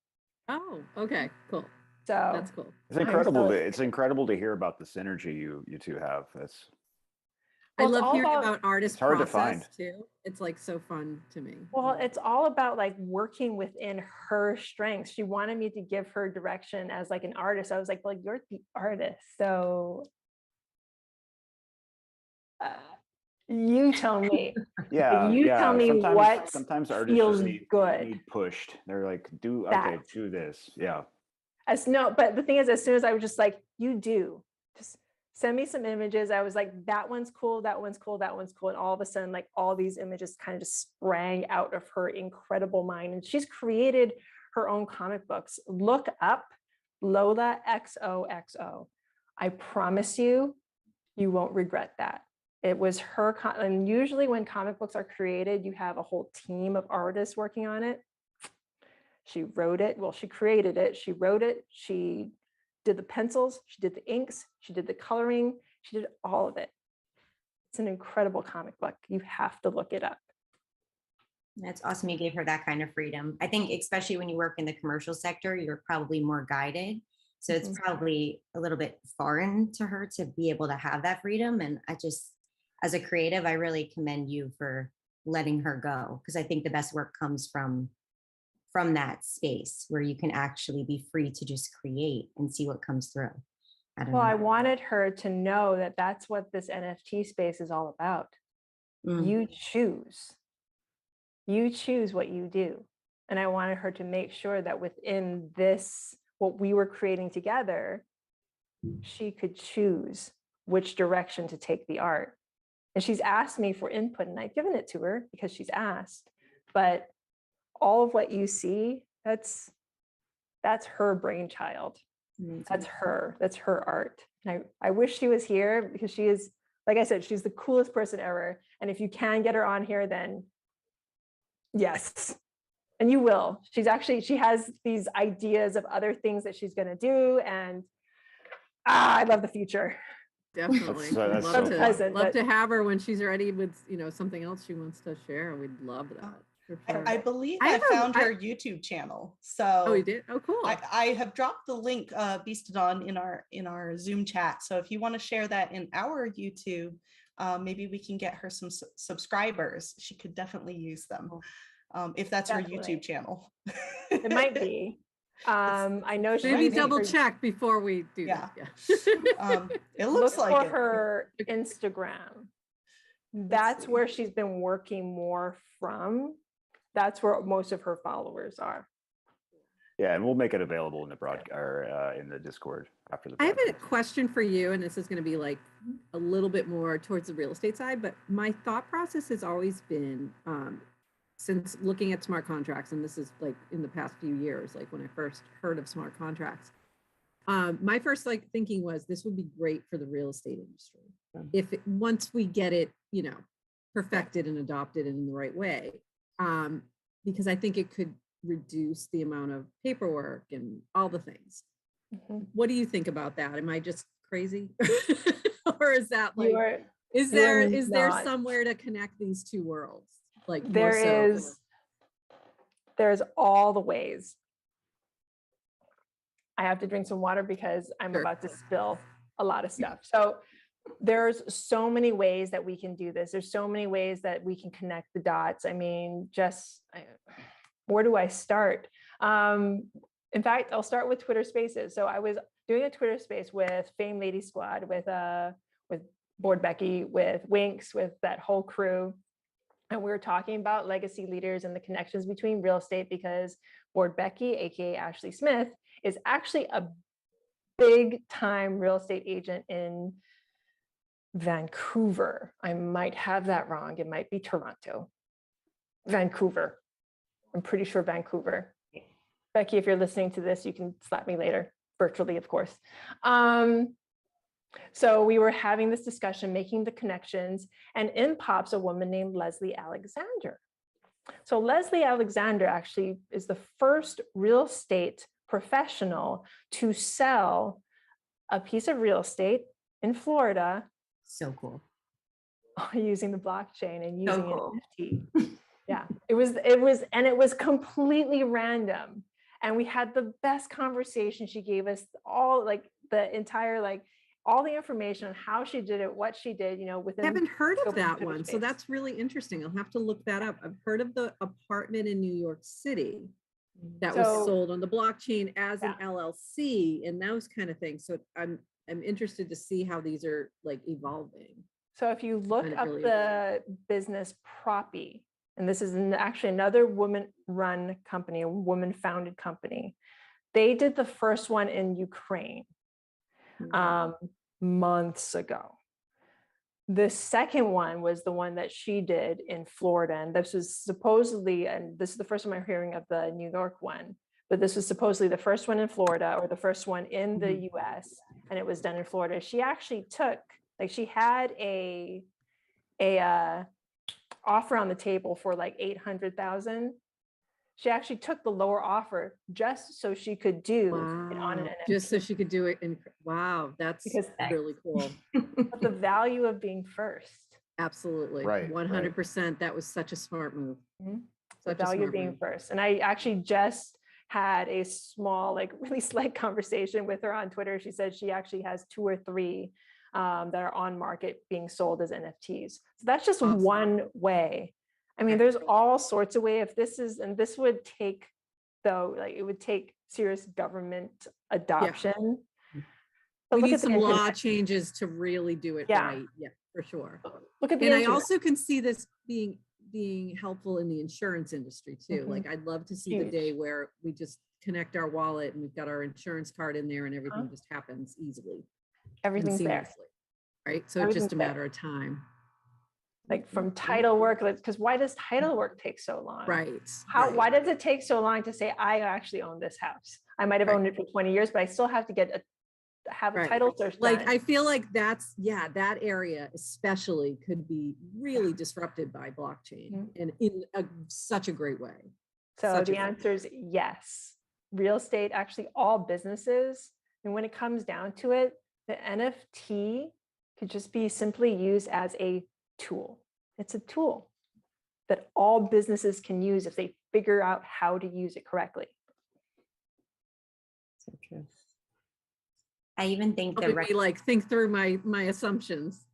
Oh, okay, cool.
So
that's cool.
It's incredible. It's incredible to hear about the synergy you two have. That's.
I love hearing about artist
hard to
process
find.
too. It's like so fun to me.
Well, it's all about like working within her strengths. She wanted me to give her direction as like an artist. I was like, well, you're the artist, so you tell me.
Yeah,
you tell me what
sometimes artists
feels
just
good.
need pushed. They're like, do this. Yeah.
But the thing is, as soon as I was just like, you just send me some images. I was like, that one's cool, that one's cool, that one's cool. And all of a sudden, like all these images kind of just sprang out of her incredible mind. And she's created her own comic books. Look up Lola XOXO. I promise you, you won't regret that. It was her, and usually when comic books are created, you have a whole team of artists working on it. She wrote it, well, she created it, she wrote it, she did the pencils, she did the inks, she did the coloring, she did all of it. It's an incredible comic book. You have to look it up.
That's awesome. You gave her that kind of freedom. I think especially when you work in the commercial sector, you're probably more guided. So it's probably a little bit foreign to her to be able to have that freedom. And I just, as a creative, I really commend you for letting her go, because I think the best work comes from that space where you can actually be free to just create and see what comes through.
I wanted her to know that that's what this NFT space is all about. You choose what you do. And I wanted her to make sure that within this, what we were creating together, she could choose which direction to take the art. And she's asked me for input, and I've given it to her because she's asked. But all of what you see, that's her brainchild. That's her art. And I wish she was here, because she is, like I said, she's the coolest person ever. And if you can get her on here, then yes. And you will. She has these ideas of other things that she's going to do. And I love the future.
Definitely. Love to have her when she's ready with, something else she wants to share. We'd love that. Sure.
I believe I found her YouTube channel. So
oh, you did? Oh, cool.
I have dropped the link, Beastodon, in our Zoom chat. So if you want to share that in our YouTube, maybe we can get her some subscribers. She could definitely use them, if that's her YouTube channel.
It might be. I know she
maybe double check before we do that.
Yeah. It looks
look
like
for her Instagram. That's where she's been working more from. That's where most of her followers are.
Yeah, and we'll make it available in the in the Discord after the
I have a
broadcast.
question for you, and this is going to be like a little bit more towards the real estate side, but my thought process has always been, since looking at smart contracts, and this is like in the past few years, like when I first heard of smart contracts, my first like thinking was this would be great for the real estate industry if once we get it, perfected and adopted in the right way, because I think it could reduce the amount of paperwork and all the things. What do you think about that? Am I just crazy? Or is that like, is there somewhere to connect these two worlds? Like
there's all the ways. I have to drink some water because I'm about to spill a lot of stuff. So there's so many ways that we can do this. There's so many ways that we can connect the dots. I mean, where do I start? In fact, I'll start with Twitter Spaces. So I was doing a Twitter space with Fame Lady Squad, with Board Becky, with Winks, with that whole crew. And we were talking about legacy leaders and the connections between real estate, because Board Becky, AKA Ashley Smith, is actually a big time real estate agent in Vancouver. I might have that wrong. It might be Toronto. Vancouver. I'm pretty sure Vancouver. Becky, if you're listening to this, you can slap me later, virtually, of course. So we were having this discussion, making the connections, and in pops a woman named Leslie Alexander. So Leslie Alexander actually is the first real estate professional to sell a piece of real estate in Florida.
So cool.
Using the blockchain and using an NFT. Yeah, it was completely random. And we had the best conversation. She gave us all like the entire, like all the information on how she did it, what she did, within.
I haven't heard of that one. So that's really interesting. I'll have to look that up. I've heard of the apartment in New York City that was sold on the blockchain as an LLC and those kind of things. So I'm interested to see how these are like evolving.
So if you look up the business POAPy, and this is actually another woman-run company, a woman-founded company. They did the first one in Ukraine months ago. The second one was the one that she did in Florida, and this was supposedly, and this is the first time I'm hearing of the New York one, but this was supposedly the first one in Florida, or the first one in the US, and it was done in Florida. She actually took, like she had a offer on the table for like 800,000. She actually took the lower offer just so she could do it on an NFT.
Just so she could do it in, wow, that's really cool.
But the value of being first.
Absolutely.
Right.
100%. That was such a smart move.
The value of being first. And I actually just had a small, like really slight conversation with her on Twitter. She said she actually has 2 or 3 that are on market being sold as NFTs. So that's just one way. I mean, there's all sorts of ways. This would take, though, like it would take serious government adoption.
We need some law changes to really do it right. Yeah, for sure.
Look at the
and I also can see this being helpful in the insurance industry too. Like I'd love to see the day where we just connect our wallet and we've got our insurance card in there and everything just happens easily.
Everything's there.
Right. So it's just a matter of time.
Like from title work, because why does title work take so long?
Right.
Why does it take so long to say, I actually own this house? I might have owned it for 20 years, but I still have to have a title search done.
Like, I feel like that area especially could be really disrupted by blockchain and in such a great way.
So the answer is yes. Real estate, actually all businesses, and when it comes down to it, the NFT could just be simply used as a tool. It's a tool that all businesses can use if they figure out how to use it correctly.
So true. I even think
think through my assumptions.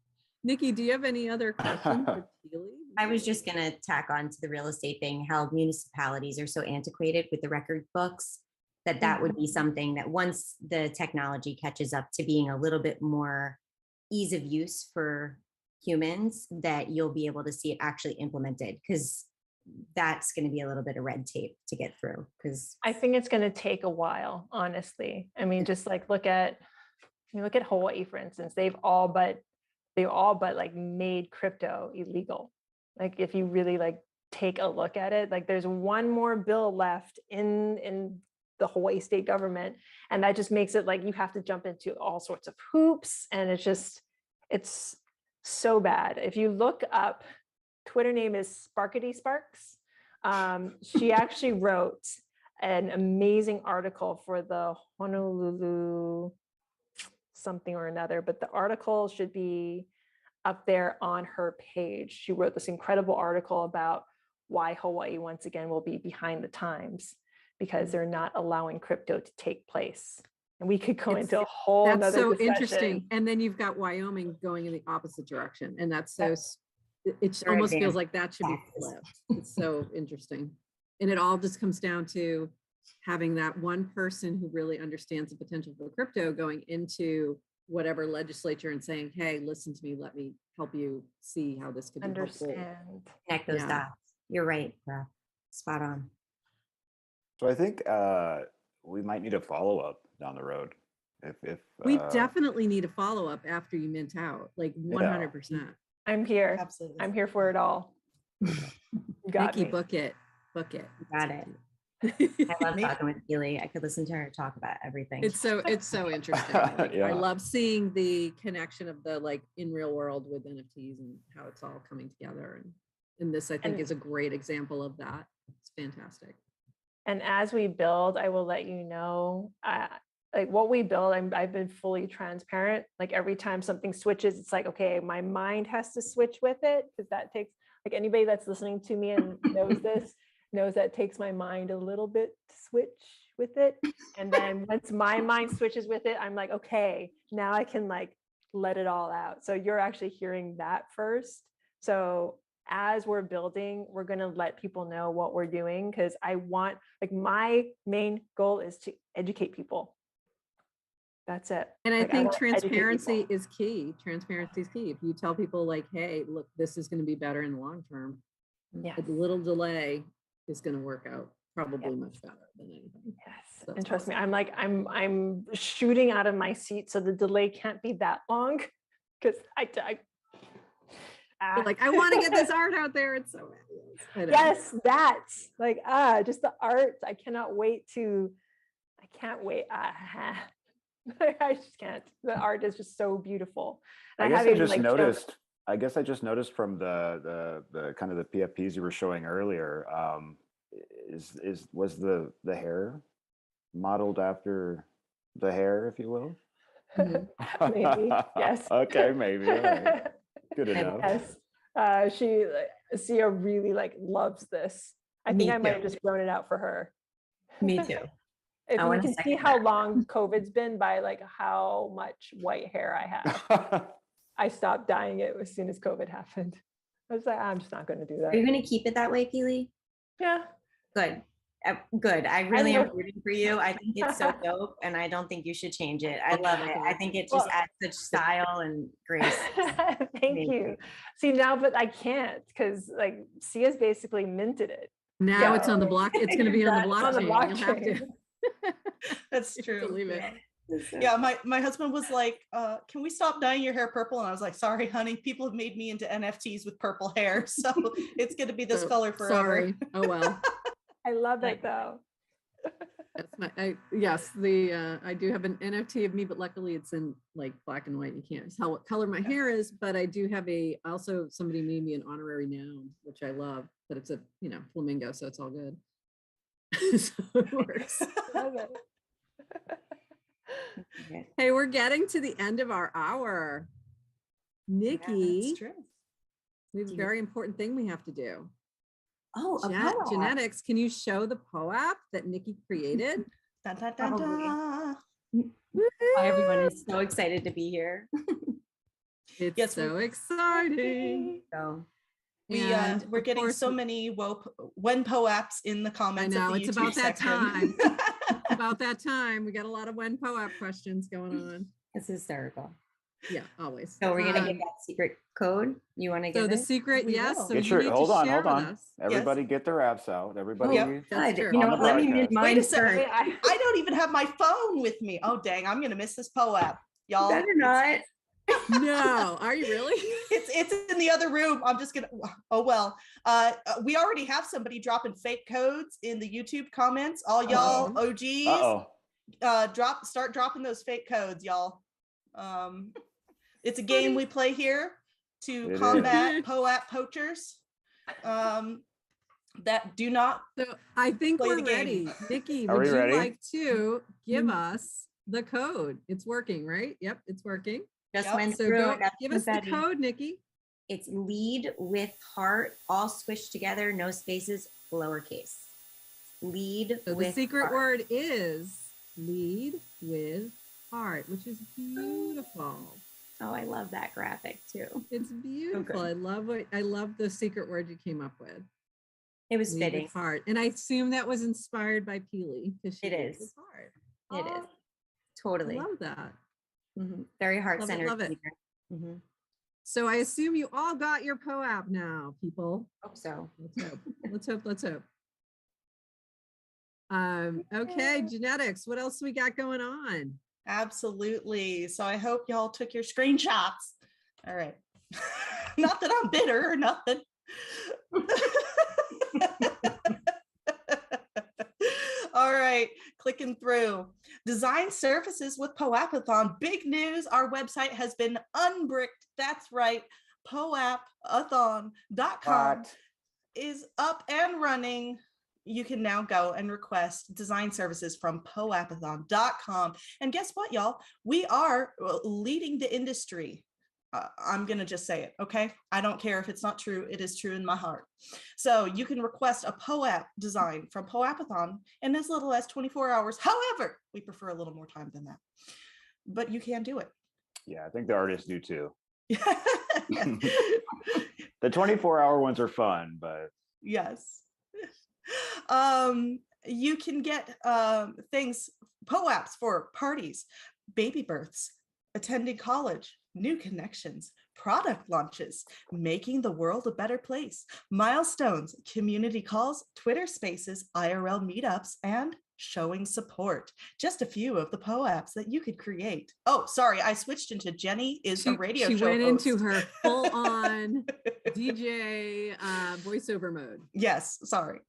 Nikki, do you have any other questions for Pili?
I was just going to tack on to the real estate thing, how municipalities are so antiquated with the record books, that would be something that once the technology catches up to being a little bit more ease of use for humans, that you'll be able to see it actually implemented. Because that's going to be a little bit of red tape to get through, because
I think it's going to take a while, honestly. I mean, just like look at Hawaii, for instance. They all but like made crypto illegal. Like if you really like take a look at it, like there's one more bill left in the Hawaii state government, and that just makes it like you have to jump into all sorts of hoops, and it's so bad. If you look up, Twitter name is Sparkety Sparks. She actually wrote an amazing article for the Honolulu something or another, but the article should be up there on her page. She wrote this incredible article about why Hawaii once again will be behind the times, because they're not allowing crypto to take place. And we could go into a whole
That's
nother
so
discussion.
interesting. And then you've got Wyoming going in the opposite direction. And that's so, it
Very
almost feels
advanced.
like that should be flipped. It's so interesting. And it all just comes down to having that one person who really understands the potential for crypto going into whatever legislature and saying, hey, listen to me, let me help you see how this could be helpful.
Understand.
Connect those
Yeah.
dots. You're right, Beth. Spot on.
So I think we might need a follow-up down the road. If
We definitely need a follow-up after you mint out, like 100%.
I'm here.
Absolutely.
I'm here for it all. You got
Nikki,
me.
book it. Book it.
Got it. I love talking with Pili. I could listen to her talk about everything.
It's so interesting. Like,
Yeah.
I love seeing the connection of the like in real world with NFTs and how it's all coming together. And this, I think,
And-
is a great example of that. It's fantastic.
And as we build, I will let you know, like what we build, I've been fully transparent. Like every time something switches, it's like, okay, my mind has to switch with it, because that takes, like anybody that's listening to me and knows this, knows that takes my mind a little bit to switch with it. And then once my mind switches with it, I'm like, okay, now I can like let it all out. So you're actually hearing that first. So as we're building, we're going to let people know what we're doing, because I want, like, my main goal is to educate people. That's it.
And I
Like,
think
wanna educate
transparency
people.
is key. Transparency is key. If you tell people like, hey, look, this is going to be better in the long term,
Yes.
a little delay is going to work out probably much better than anything.
Yes.
That's
And trust me,
awesome.
I'm like, I'm shooting out of my seat, so the delay can't be that long, because
You're like, I want to get this art out there. It's so fabulous. I know.
yes, that's like, just the art. I can't wait. I just can't. The art is just so beautiful. And
I guess
haven't
I
even,
just
like, shown-
noticed. I guess I just noticed from the kind of the PFPs you were showing earlier. Was the hair modeled after the hair, if you will?
Maybe, yes.
Okay, maybe. All right. Good enough.
Yes. Siya really like loves this. I think
Me
I might
too.
have just grown it out for her.
Me too.
If
I
you
wanna
can see
second
how
that.
long COVID's been by like how much white hair I have. I stopped dyeing it as soon as COVID happened. I was like, I'm just not going to do
Are you
that.
going to keep it that way, Pili?
Yeah.
Good. Good. I really am
know.
rooting for you. I think it's so dope, and I don't think you should change it. I love it. I think it just
Well-
adds such style and grace.
Thank you. See now, but I can't, because like Sia's basically minted it.
Now it's on the
So-
block. It's going to be on the
It's on the
blockchain. You'll have to.
That's
You have to
true.
leave it.
Yeah, my husband was like, can we stop dyeing your hair purple? And I was like, sorry, honey, people have made me into NFTs with purple hair. So it's going to be this
So,
color forever.
Sorry. Oh, well.
I love it though.
That's yes, I do have an NFT of me, but luckily it's in like black and white. You can't tell what color my hair is, but I do have also somebody made me an honorary noun, which I love, but it's a, flamingo. So it's all good. So it works.
Love it.
Okay.
Hey, we're getting to the end of our hour. Nikki,
That's true.
we have a very important thing we have to do.
Oh, a POAP.
Genetics. Can you show the POAP that Nikki created?
Dun, dun, dun, dun.
Hi, everyone is so excited to be here.
It's
Yes,
so exciting.
So
And
We're
of
getting
course,
so many when POAPs in the comments.
know,
of the
it's
YouTube
about that
section.
About that time, we got a lot of when POAP questions going on.
it's hysterical.
Yeah, always.
So we're gonna give that secret code. You want to
So
give
the
it?
secret,
We
yes.
will.
So
Get
you
your
need
hold
to
on,
share
hold
with
on.
us.
Everybody get their apps out. Everybody.
Yep. That's true.
You know
On
what?
the
Let me mute
broadcast.
Wait a
mine
second.
first.
I don't even have my phone with me. Oh, dang. I'm going to miss this POAP. Y'all.
Better not.
No, are you really?
It's in the other room. I'm just gonna, oh well. We already have somebody dropping fake codes in the YouTube comments. All y'all OGs, start dropping those fake codes, y'all. It's a game we play here to combat POAP poachers that do not.
So I think
play
we're
the game.
ready. Nikki,
Are
would
we
you
ready?
like to give us the code? It's working, right? Yep, it's working.
Just
Yep.
went
So
through
go
it. That's
give us the
confetti.
code, Nikki.
It's lead with heart, all squished together, no spaces, lowercase. Lead
So
with
the secret
heart.
word is lead with heart, which is beautiful.
Oh, I love that graphic too.
It's beautiful. I love the secret word you came up with.
It was
Lead
fitting.
with heart. And I assume that was inspired by Pili.
It is.
With heart.
It
Oh,
is. Totally.
I love that.
Very heart-centered.
Love it.
Mm-hmm.
So I assume you all got your POAP now, people.
Hope so.
Let's hope. Okay, genetics. What else we got going on?
Absolutely. So I hope y'all took your screenshots. All right. Not that I'm bitter or nothing. All right, clicking through. Design surfaces with POAPathon. Big news. Our website has been unbricked. That's right. POAPathon.com is up and running. You can now go and request design services from POAPathon.com. And guess what, y'all? We are leading the industry. I'm going to just say it, okay? I don't care if it's not true. It is true in my heart. So you can request a POAP design from POAPathon in as little as 24 hours. However, we prefer a little more time than that. But you can do it.
Yeah, I think the artists do too. The 24-hour ones are fun, but
yes. You can get things, POAPs for parties, baby births, attending college, new connections, product launches, making the world a better place, milestones, community calls, Twitter spaces, IRL meetups, and showing support. Just a few of the POAPs that you could create. Oh, sorry, I switched into Jenny is a radio show
She went
host.
into her full-on DJ voiceover mode.
Yes, sorry.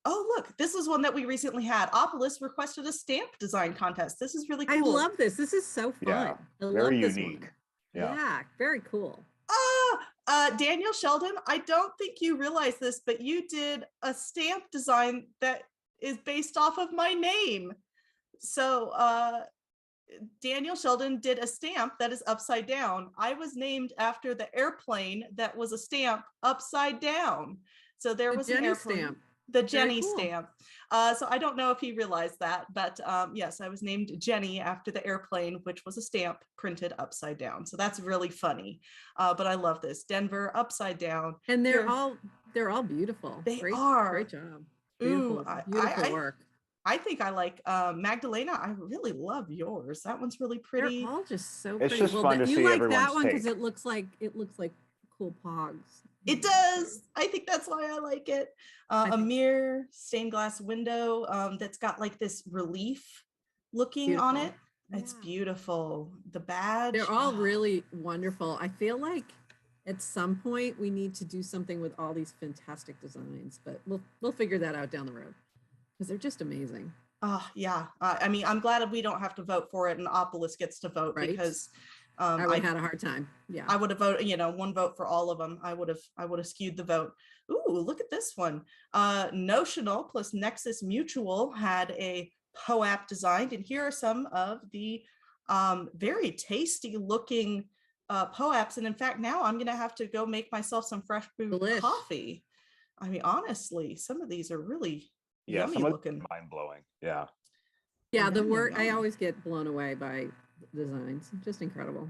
Oh, look, this is one that we recently had. Opolis requested a stamp design contest. This is really cool.
I love this. This is so fun.
Yeah,
I
very
love this
unique.
one.
Yeah.
Yeah, very cool.
Daniel Sheldon, I don't think you realize this, but you did a stamp design that is based off of my name. So Daniel Sheldon did a stamp that is upside down. I was named after the airplane that was a stamp upside down. So there was an airplane.
Stamp.
The Jenny
cool.
stamp. So I don't know if he realized that, but yes, I was named Jenny after the airplane, which was a stamp printed upside down. So that's really funny. But I love this. Denver upside down.
And they're all beautiful.
They
great,
are.
Great job.
Ooh,
Beautiful work.
I think I like Magdalena. I really love yours. That one's really pretty.
They're all just so
It's
pretty.
just fun to
you
see
like
everyone's
that one because
take.
it looks like cool pogs.
It does. I think that's why I like it. A mirror, stained glass window that's got like this relief looking on it. It's beautiful. The badge.
They're all really wonderful. I feel like at some point we need to do something with all these fantastic designs, but we'll figure that out down the road because they're just amazing.
Yeah. I mean, I'm glad we don't have to vote for it and Opolis gets to vote because
I would have had a hard time. Yeah.
I would have voted, one vote for all of them. I would have skewed the vote. Ooh, look at this one. Notional plus Nexus Mutual had a POAP designed, and here are some of the very tasty looking POAPs. And in fact, now I'm gonna have to go make myself some fresh brewed coffee. I mean, honestly, some of these are really yummy looking.
Mind blowing. Yeah.
Yeah, the work, I always get blown away by designs. Just incredible.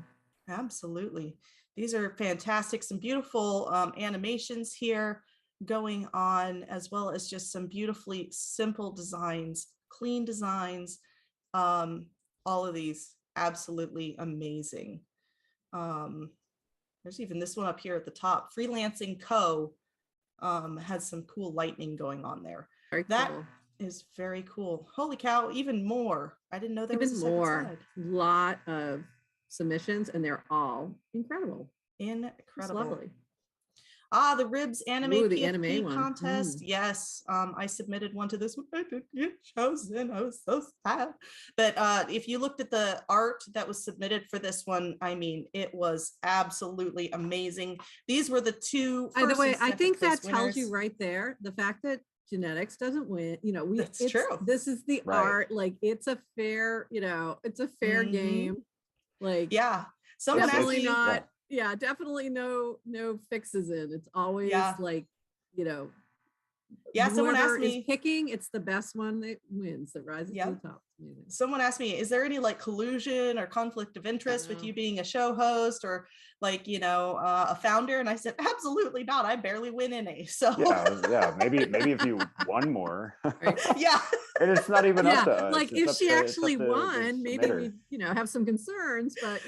Absolutely. These are fantastic. Some beautiful animations here going on, as well as just some beautifully simple designs, clean designs. All of these absolutely amazing. There's even this one up here at the top. Freelancing Co. Has some cool lightning going on there. That is very cool. Holy cow, even more. I didn't know there was a second side.
Lot of submissions, and they're all incredible.
Incredible.
It's lovely.
The Ribs anime PFP contest. Yes, I submitted one to this one. I didn't get chosen. I was so sad. But if you looked at the art that was submitted for this one, I mean, it was absolutely amazing. These were the two.
By the way, I think that tells you right there the fact that genetics doesn't win. You know, it's true. This is the art. Like, it's a fair, it's a fair game. Like,
yeah, someone
definitely not. Yeah, definitely no fixes in. It's always like,
someone asked me,
is picking, it's the best one that wins, that rises to the top.
Someone asked me, is there any like collusion or conflict of interest with you being a show host or like, a founder? And I said, absolutely not. I barely win any. So
maybe if you won more.
Right.
Yeah.
And it's not even up to us.
Like, if she actually won, maybe we, have some concerns, but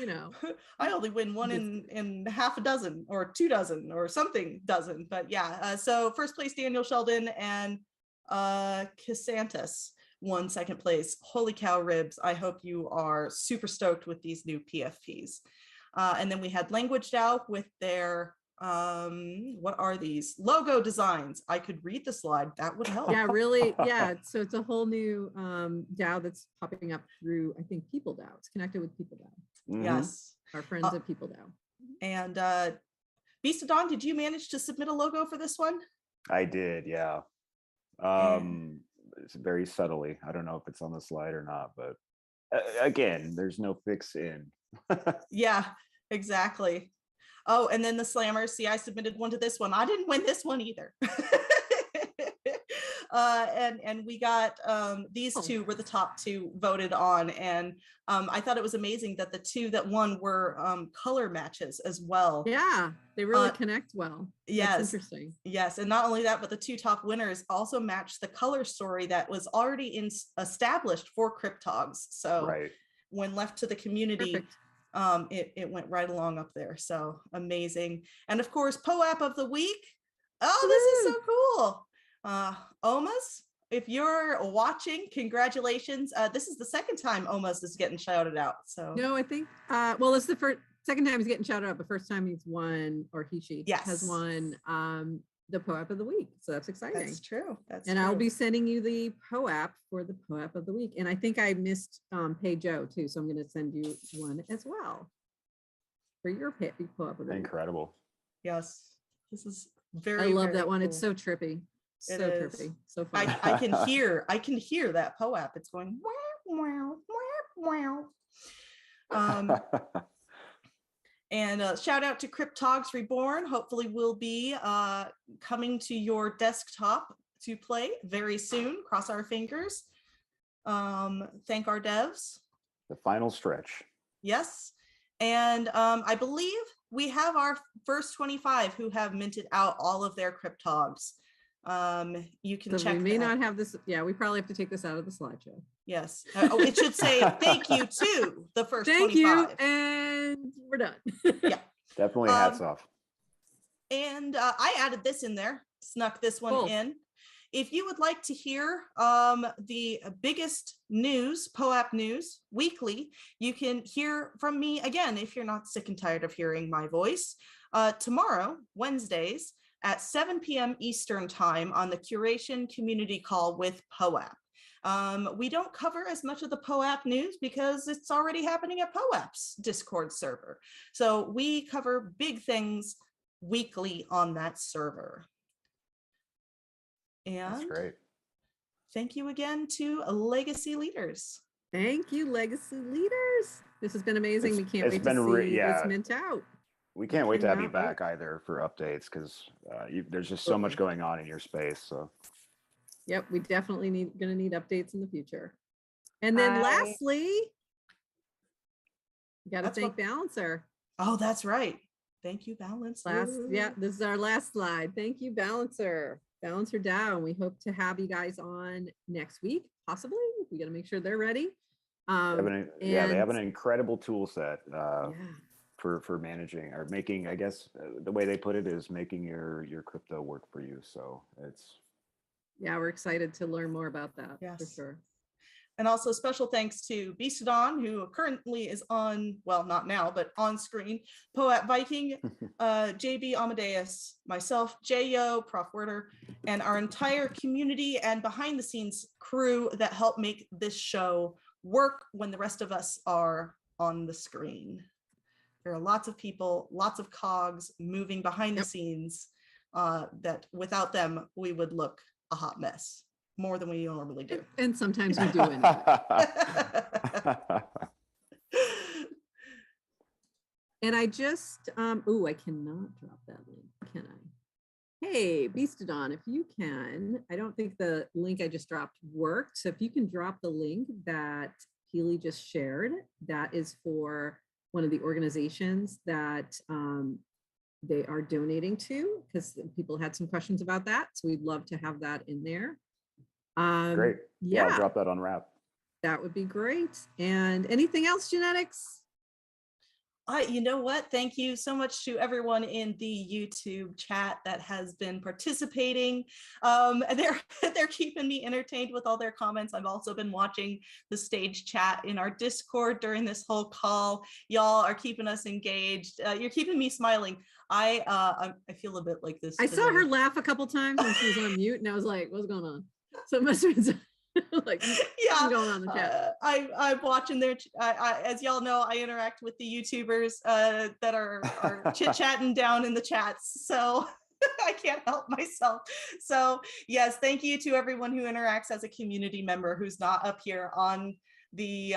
I only win one in half a dozen or 2 dozen or something dozen. But so first place, Daniel Sheldon and Casantas won second place. Holy cow, Ribs. I hope you are super stoked with these new PFPs. And then we had Language DAO with their what are these logo designs? I could read the slide, that would help.
Yeah, really. Yeah, so it's a whole new DAO that's popping up through, I think, People DAO. It's connected with People DAO.
Mm-hmm.
Yes,
our friends at People DAO.
And Beast of Dawn, did you manage to submit a logo for this one?
I did, yeah. It's very subtly. I don't know if it's on the slide or not, but again, there's no fix in.
Yeah, exactly. Oh, and then the Slammers. See, I submitted one to this one. I didn't win this one either. And we got these two were the top two voted on, and I thought it was amazing that the two that won were color matches as well.
Yeah, they really connect well.
Yes,
that's interesting.
Yes, and not only that, but the two top winners also matched the color story that was already established for Cryptogs. So when left to the community, it went right along up there. So amazing. And of course, POAP of the week. Oh, this is so cool. Omas, if you're watching, congratulations. This is the second time Omas is getting shouted out. So
no, I think well, it's the second time he's getting shouted out. The first time he's won, or she has won the POAP of the week. So that's exciting.
That's true. That's
and I'll be sending you the POAP for the POAP of the week. And I think I missed Pay Joe too. So I'm going to send you one as well for your POAP of the week.
Incredible.
Yes. This is very,
I love that
cool.
one. It's so trippy. So trippy. So fun.
I can hear that POAP. It's going wow, wow, wow. And shout out to Cryptogs Reborn. Hopefully we'll be coming to your desktop to play very soon. Cross our fingers. Thank our devs.
The final stretch.
Yes. And I believe we have our first 25 who have minted out all of their Cryptogs. You can check.
We may not have this. Yeah, we probably have to take this out of the slideshow.
Yes. It should say thank you to the first 25.
You, and we're done.
Yeah.
Definitely hats off.
And I added this in there, snuck this one in. If you would like to hear the biggest news, POAP news, weekly, you can hear from me again if you're not sick and tired of hearing my voice. Tomorrow, Wednesdays, at 7 p.m. Eastern time on the Curation Community Call with POAP. We don't cover as much of the POAP news because it's already happening at POAP's Discord server. So we cover big things weekly on that server. And
that's great.
Thank you again to Legacy Leaders.
Thank you, Legacy Leaders. This has been amazing. We can't wait to see this mint out.
We can't wait to have you back either for updates because there's just so much going on in your space. So,
yep, we definitely going to need updates in the future. And then lastly, you got to thank Balancer.
Oh, that's right. Thank you, Balancer.
This is our last slide. Thank you, Balancer. Balancer DAO. And we hope to have you guys on next week, possibly. We got to make sure they're ready.
They have an
and-
incredible tool set
yeah.
for managing or making, I guess the way they put it is making your crypto work for you. So it's
Yeah, we're excited to learn more about that for
Yes.
sure.
And also special thanks to Beastodon, who currently is on, well, not now, but on screen, Poat Viking, JB Amadeus, myself, Jayo, Prof. Werder, and our entire community and behind the scenes crew that help make this show work when the rest of us are on the screen. There are lots of people, lots of cogs moving behind the scenes that without them, we would look a hot mess. More than we normally do.
And sometimes we do anyway. And I just, I cannot drop that link, can I? Hey, Beastodon, if you can, I don't think the link I just dropped worked. So if you can drop the link that Pili just shared, that is for one of the organizations that they are donating to, because people had some questions about that. So we'd love to have that in there.
great. Yeah, I'll
Yeah,
drop that on wrap.
that would be great. And anything else, Genetics?
You know what? Thank you so much to everyone in the YouTube chat that has been participating. They're keeping me entertained with all their comments. I've also been watching the stage chat in our Discord during this whole call. Y'all are keeping us engaged. You're keeping me smiling. I feel a bit like this.
I saw her
today.
laugh a couple times when she was on mute, and I was like, "What's going on?" So it must have been like
Yeah,
something going on in the chat.
I'm watching their. As y'all know, I interact with the YouTubers that are chit chatting down in the chats. So I can't help myself. So yes, thank you to everyone who interacts as a community member who's not up here on the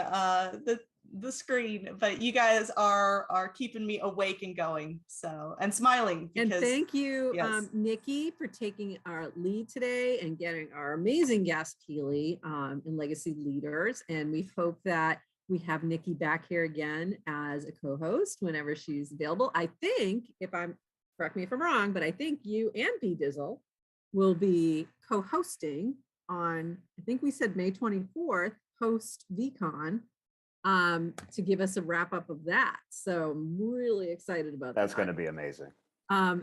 screen, but you guys are keeping me awake and going, so, and smiling.
And
Because,
thank you,
yes.
Nikki, for taking our lead today and getting our amazing guest, Pili, in Legacy Leaders. And we hope that we have Nikki back here again as a co-host whenever she's available. I think, correct me if I'm wrong, but I think you and B Dizzle will be co-hosting on, I think we said May 24th, post VCon, to give us a wrap up of that. So I'm really excited about that.
That's going to be amazing.
A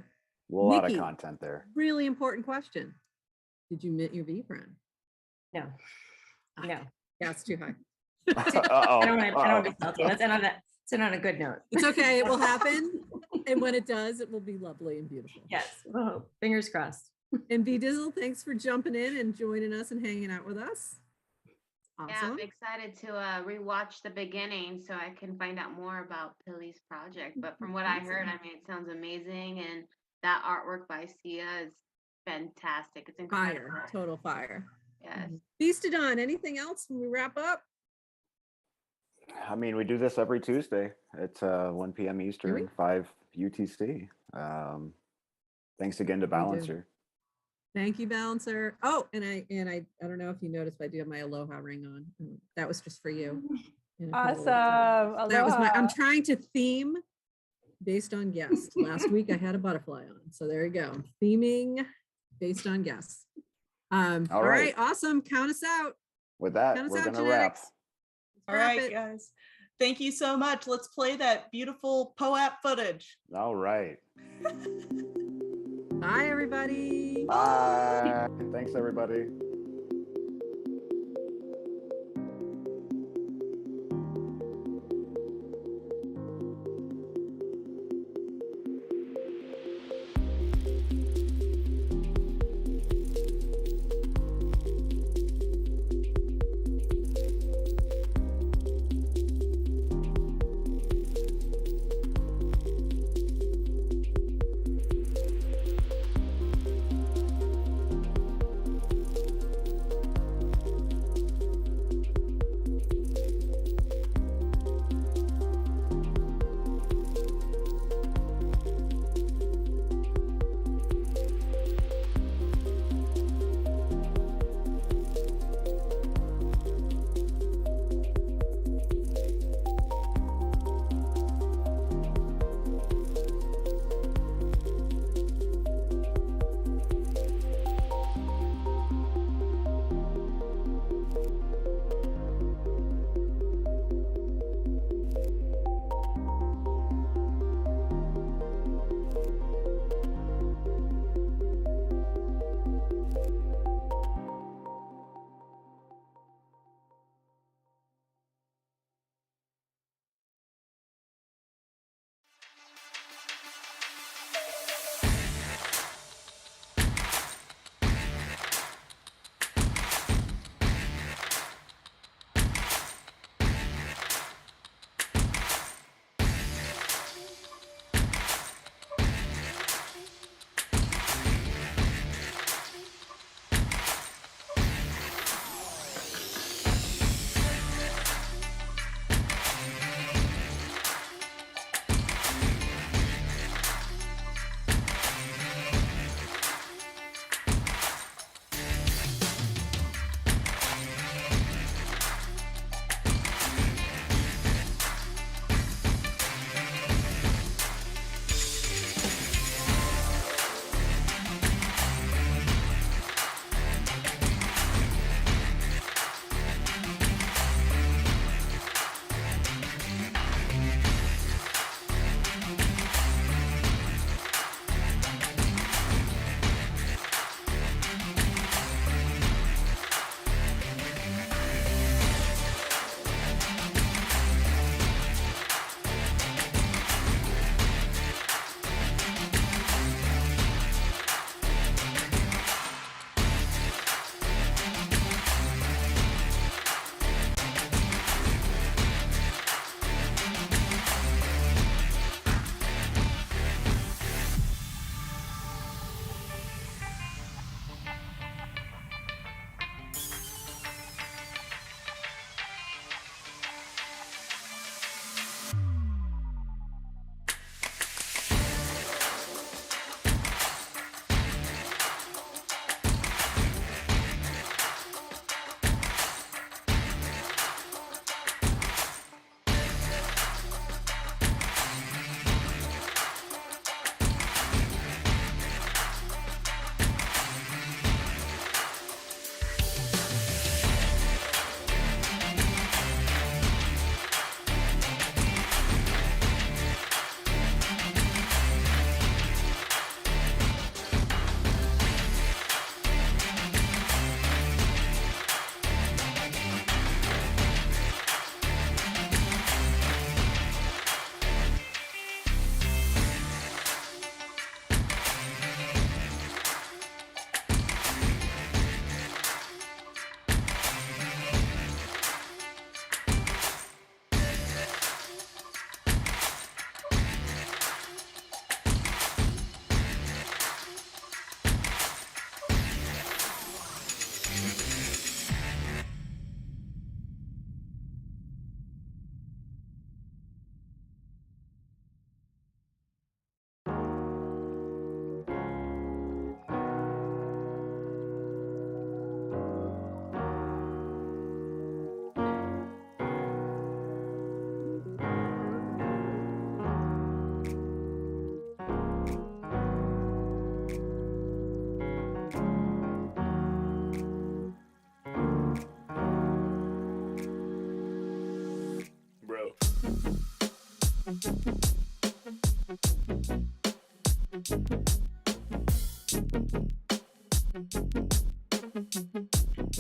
Lot of
Nikki,
content there.
Really important question. Did you meet your V friend?
No, no.
Yeah, it's too high.
Uh-oh.
I don't want to be salty. Let's end on a good note.
It's okay. It will happen. And when it does, it will be lovely and beautiful.
Yes. Oh, fingers crossed.
And B Dizzle, thanks for jumping in and joining us and hanging out with us. Awesome.
Yeah, I'm excited to rewatch the beginning so I can find out more about Pili's project. But from what I heard, I mean, it sounds amazing, and that artwork by Siya is fantastic. It's incredible.
Fire, total fire.
Yes.
Beastodon, anything else when we wrap up?
I mean, we do this every Tuesday at 1 p.m.
we?
Eastern, 5 UTC. Thanks again to Balancer.
Thank you, Balancer. Oh, and I don't know if you noticed, but I do have my Aloha ring on. That was just for you.
Awesome.
That was I'm
Aloha.
trying to theme based on guests. Last week I had a butterfly on. So there you go. Theming based on guests. All right. Awesome. Count us out.
With that,
Count us
we're
out,
going to wrap.
Genetics.
All
Wrap
right,
it.
guys. Thank you so much. Let's play that beautiful POAP footage.
All right.
Bye, everybody.
Bye. Thanks, everybody.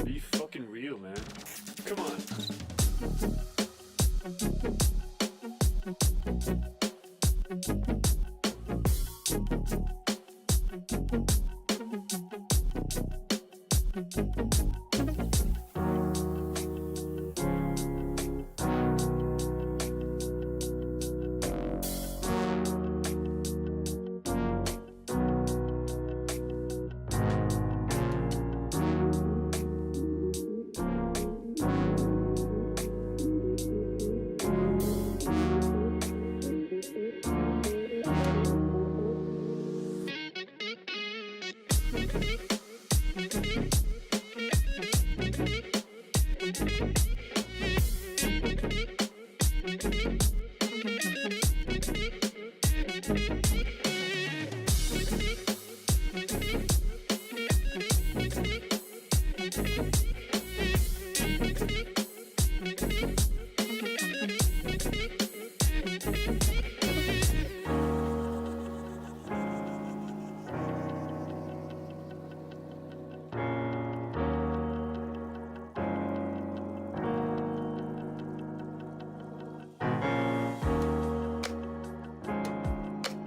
Be fucking real, man. Come on.